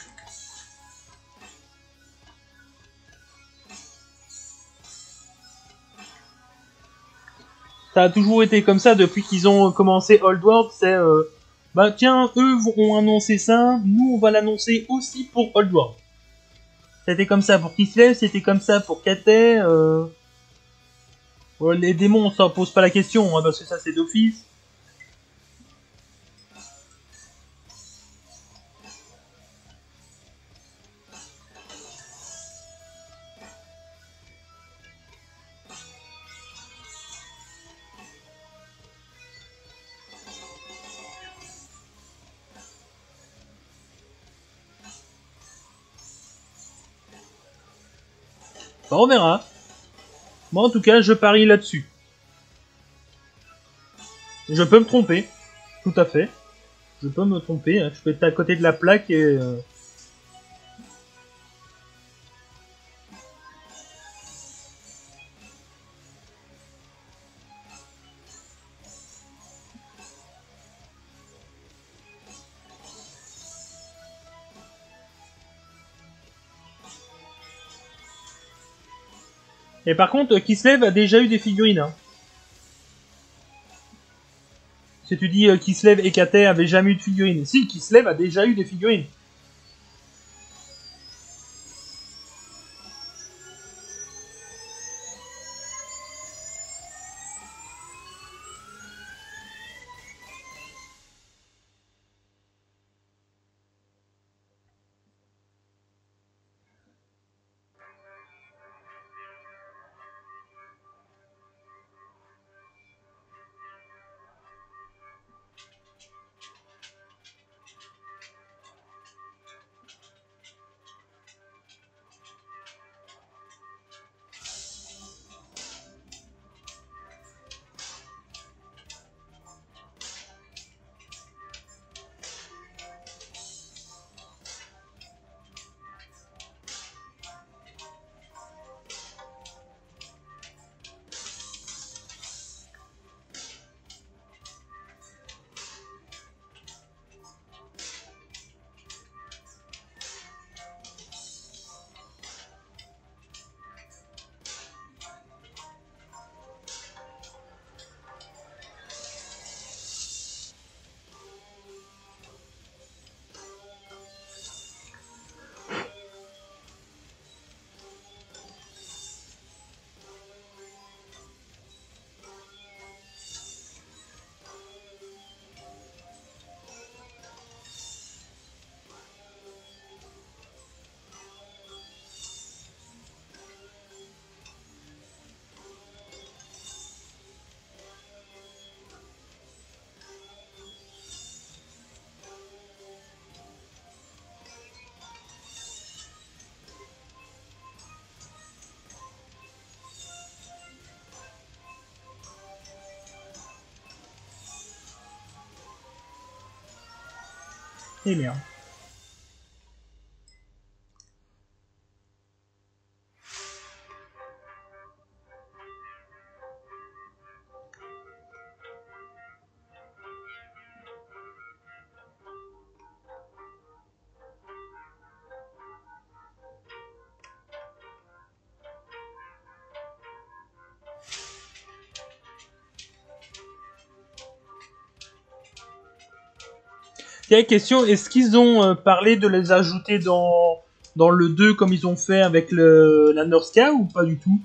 Ça a toujours été comme ça depuis qu'ils ont commencé Old World. C'est bah tiens, eux ont annoncé ça, nous on va l'annoncer aussi pour Old World. C'était comme ça pour Kislev, c'était comme ça pour Kater. Les démons, on s'en pose pas la question, hein, parce que ça c'est d'office. Bah, on verra. Moi en tout cas, je parie là-dessus. Je peux me tromper, tout à fait. Je peux me tromper, hein. Je peux être à côté de la plaque et... Et par contre, Kislev a déjà eu des figurines. Hein. Si tu dis Kislev et Kater avaient jamais eu de figurines. Si, Kislev a déjà eu des figurines. Eh bien. Quelle question, est-ce qu'ils ont parlé de les ajouter dans le 2 comme ils ont fait avec la Norska ou pas du tout?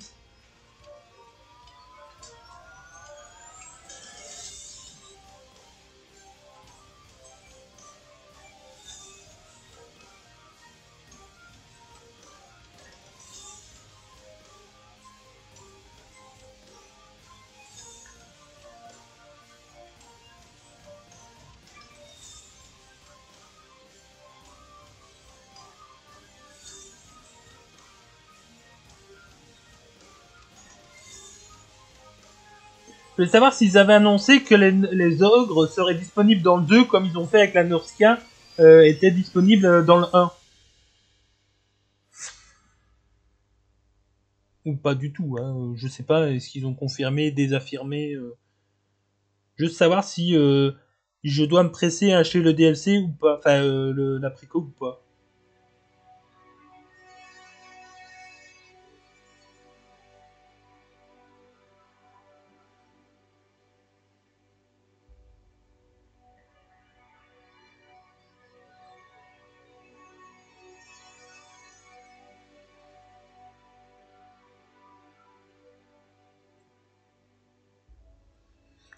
Je voulais savoir s'ils avaient annoncé que les ogres seraient disponibles dans le 2 comme ils ont fait avec la Norska, étaient disponibles dans le 1. Ou pas du tout, hein. Je sais pas, est-ce qu'ils ont confirmé, désaffirmé juste savoir si je dois me presser à acheter le DLC ou pas, enfin la préco ou pas.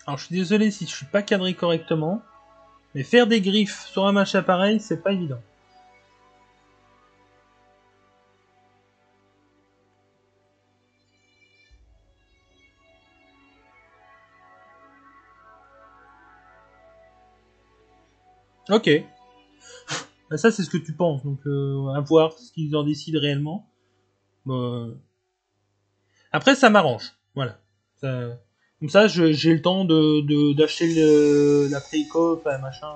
Alors je suis désolé si je suis pas cadré correctement, mais faire des griffes sur un machin pareil, c'est pas évident. Ok, bah, ça c'est ce que tu penses, donc à voir ce qu'ils en décident réellement. Bon, après ça m'arrange, voilà. Comme ça j'ai le temps d'acheter la préco, enfin machin.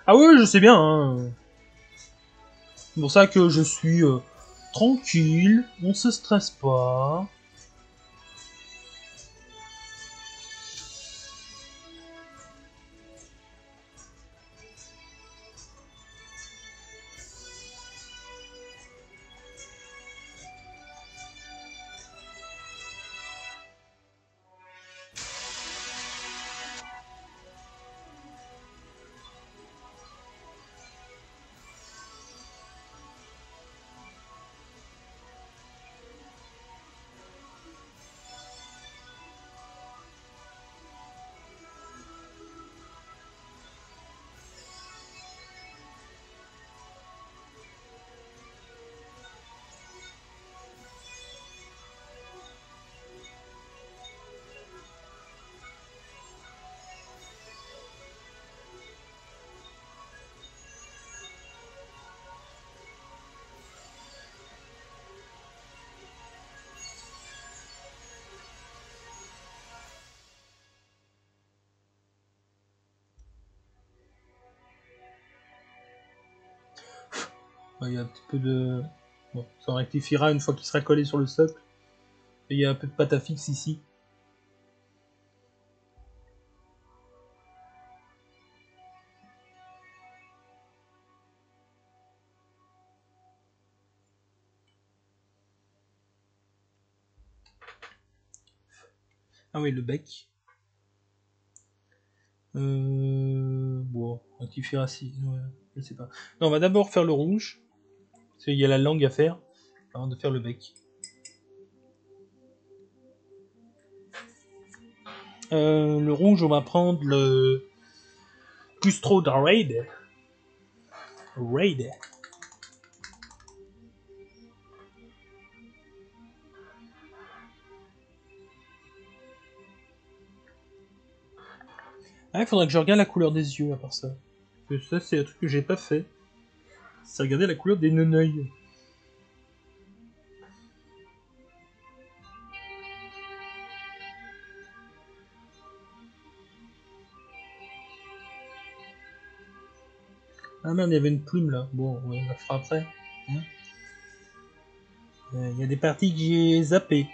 Ah oui, je sais bien, hein. C'est pour ça que je suis tranquille, on se stresse pas. Il y a un petit peu de... Bon, ça rectifiera une fois qu'il sera collé sur le socle. Et il y a un peu de pâte à fixe ici. Ah oui, le bec. Bon, rectifiera si... Ouais, je sais pas. Non, on va d'abord faire le rouge. Parce qu'il y a la langue à faire. Avant de faire le bec. Le rouge, on va prendre le... Custro de Raid. Raid. Ah, il faudrait que je regarde la couleur des yeux à part ça. Parce que ça, c'est un truc que j'ai pas fait. C'est regarder la couleur des neneuils. Ah merde, il y avait une plume là. Bon, ouais, on la fera après. Hein. Il y a des parties que j'ai zappées.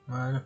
Voilà.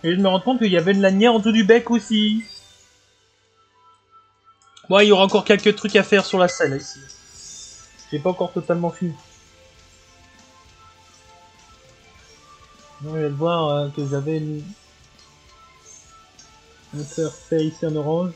Et je me rends compte qu'il y avait de lanière en dessous du bec aussi. Bon, il y aura encore quelques trucs à faire sur la selle ici. J'ai pas encore totalement fini. On vient de voir que j'avais un faire fait ici en orange.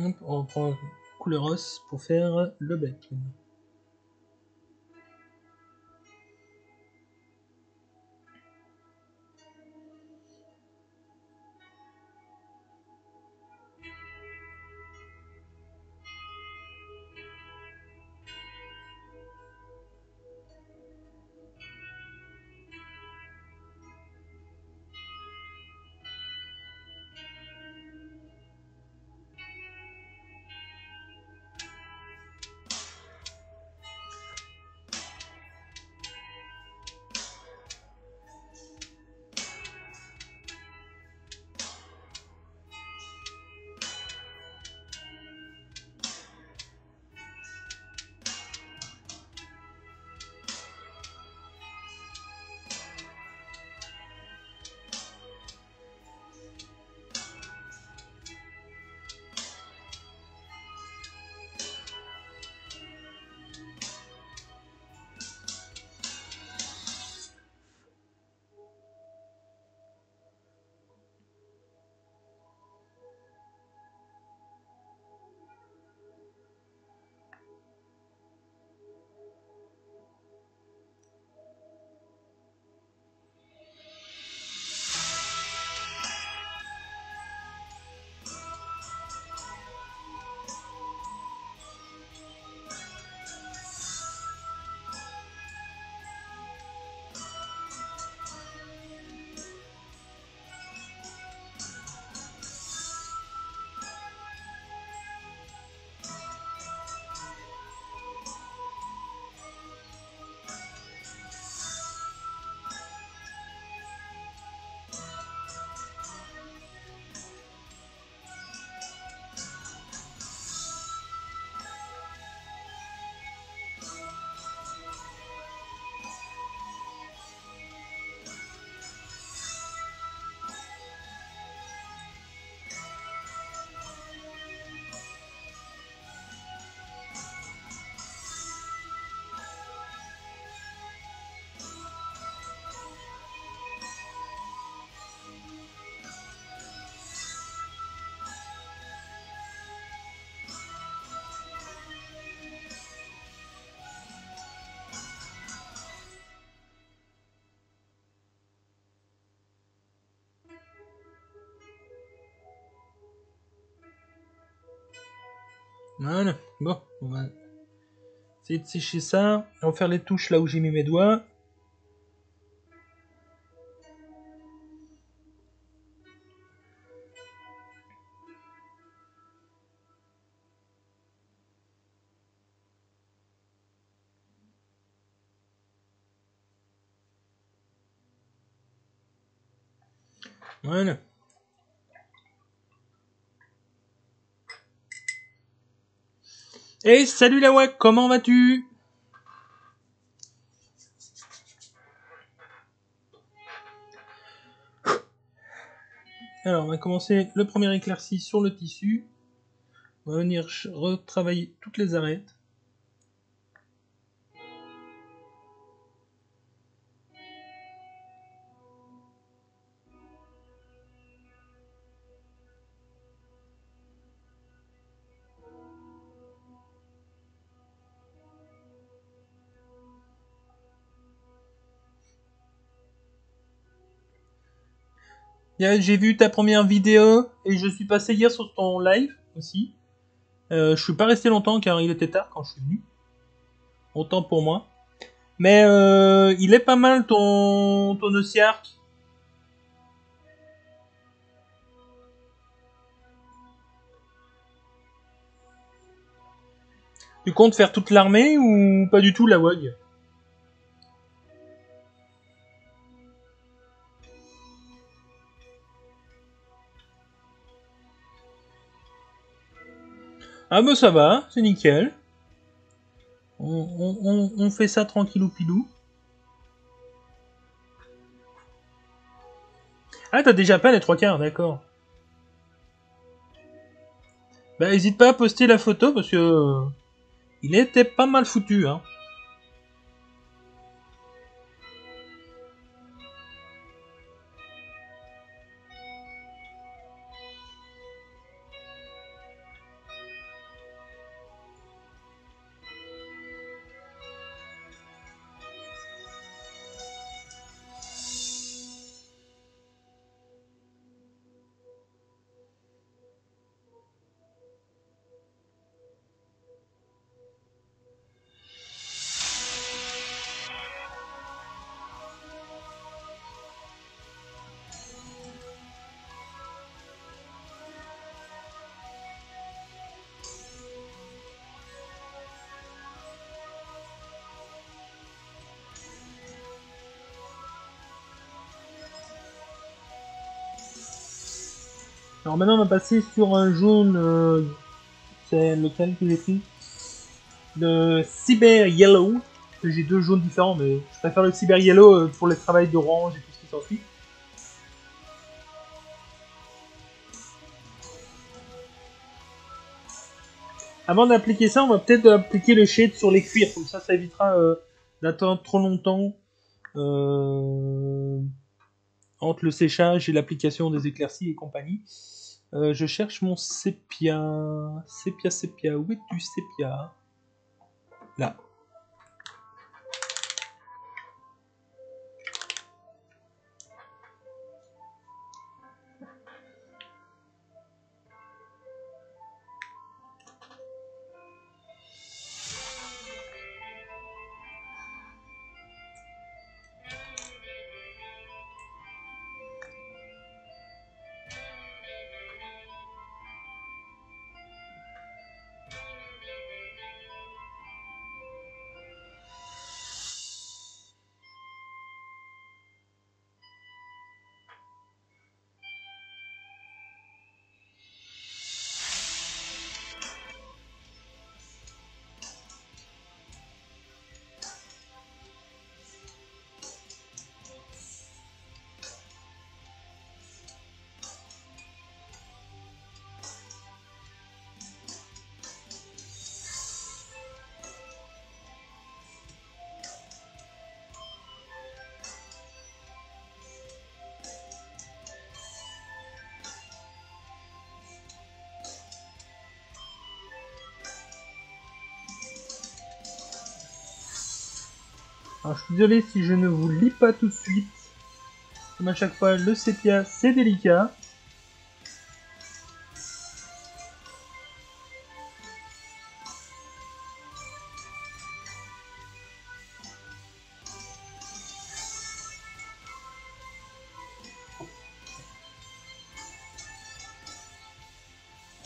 Hop, on prend couleur os pour faire le bec. Voilà. Bon, on va essayer de sécher ça. On va faire les touches là où j'ai mis mes doigts. Voilà. Et salut la WAC, comment vas-tu? Alors, on va commencer le premier éclairci sur le tissu. On va venir retravailler toutes les arêtes. J'ai vu ta première vidéo et je suis passé hier sur ton live aussi. Je suis pas resté longtemps car il était tard quand je suis venu. Autant pour moi. Mais il est pas mal ton Osiark. Tu comptes faire toute l'armée ou pas du tout la WOG? Ah bah ça va, c'est nickel. On fait ça tranquillou pilou. Ah t'as déjà pas les 3/4, d'accord. Bah hésite pas à poster la photo parce que il était pas mal foutu hein. Alors maintenant on va passer sur un jaune, c'est lequel que j'ai pris? Le Cyber Yellow. J'ai deux jaunes différents mais je préfère le Cyber Yellow pour le travail d'orange et tout ce qui s'ensuit. Avant d'appliquer ça, on va peut-être appliquer le shade sur les cuirs, comme ça évitera d'attendre trop longtemps entre le séchage et l'application des éclaircies et compagnie. Je cherche mon sépia. Sépia. Où es-tu, sépia? Là. Alors je suis désolé si je ne vous lis pas tout de suite. Comme à chaque fois, le sépia c'est délicat.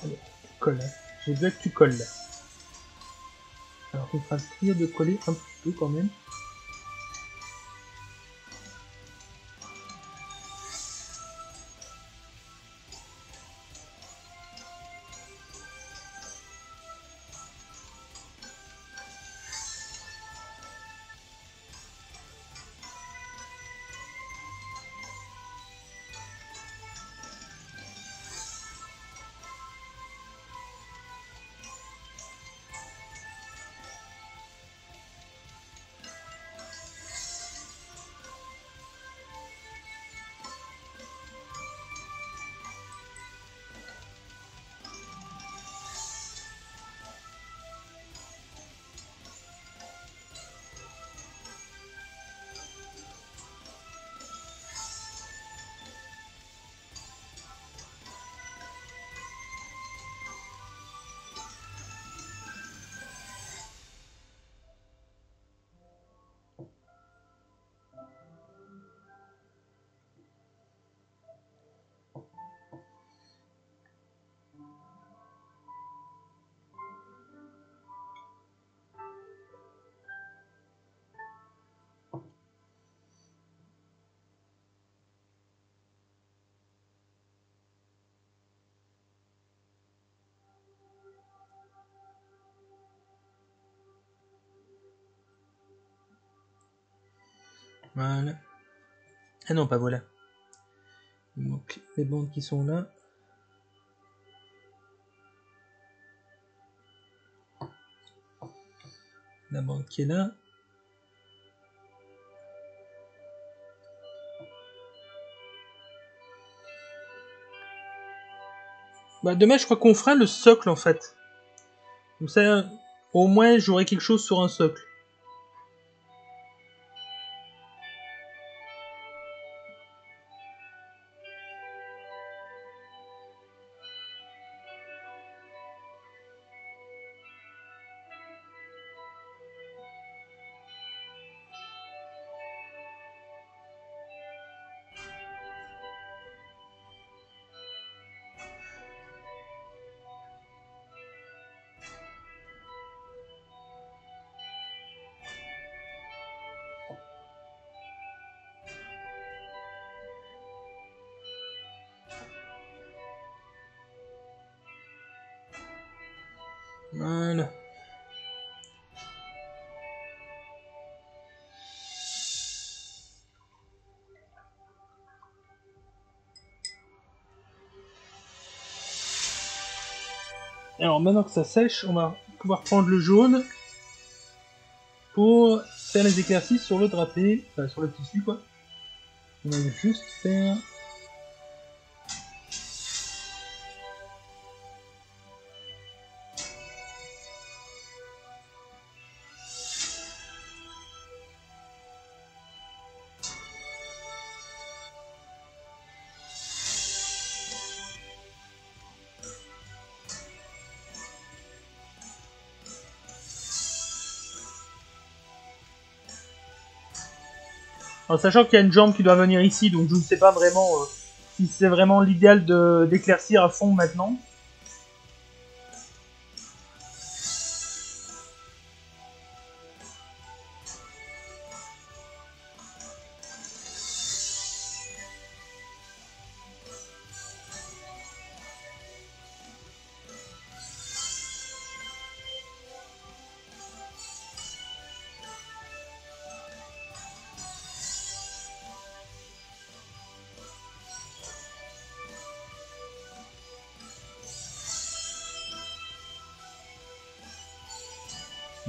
Allez, tu colles. Hein. J'ai besoin que tu colles. Là. Alors, il fera le plaisir de coller un petit peu quand même. Voilà. Ah non, pas voilà. Il manque les bandes qui sont là. La bande qui est là. Bah demain je crois qu'on fera le socle en fait. Comme ça, au moins j'aurai quelque chose sur un socle. Voilà. Alors maintenant que ça sèche, on va pouvoir prendre le jaune pour faire les éclaircies sur le drapé, enfin sur le tissu quoi. On va juste faire... En sachant qu'il y a une jambe qui doit venir ici, donc je ne sais pas vraiment si c'est vraiment l'idéal d'éclaircir à fond maintenant.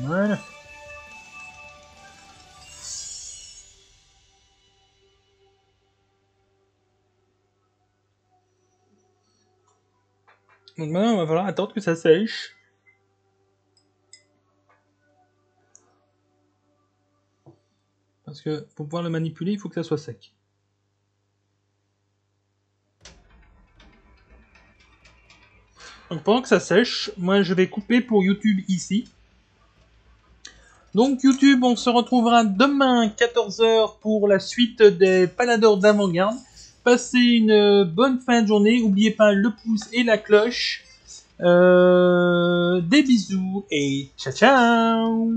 Voilà. Donc maintenant, il va falloir attendre que ça sèche. Parce que pour pouvoir le manipuler, il faut que ça soit sec. Donc pendant que ça sèche, moi je vais couper pour YouTube ici. Donc YouTube, on se retrouvera demain 14h pour la suite des Paladors d'avant-garde. Passez une bonne fin de journée, n'oubliez pas le pouce et la cloche. Des bisous et ciao ciao.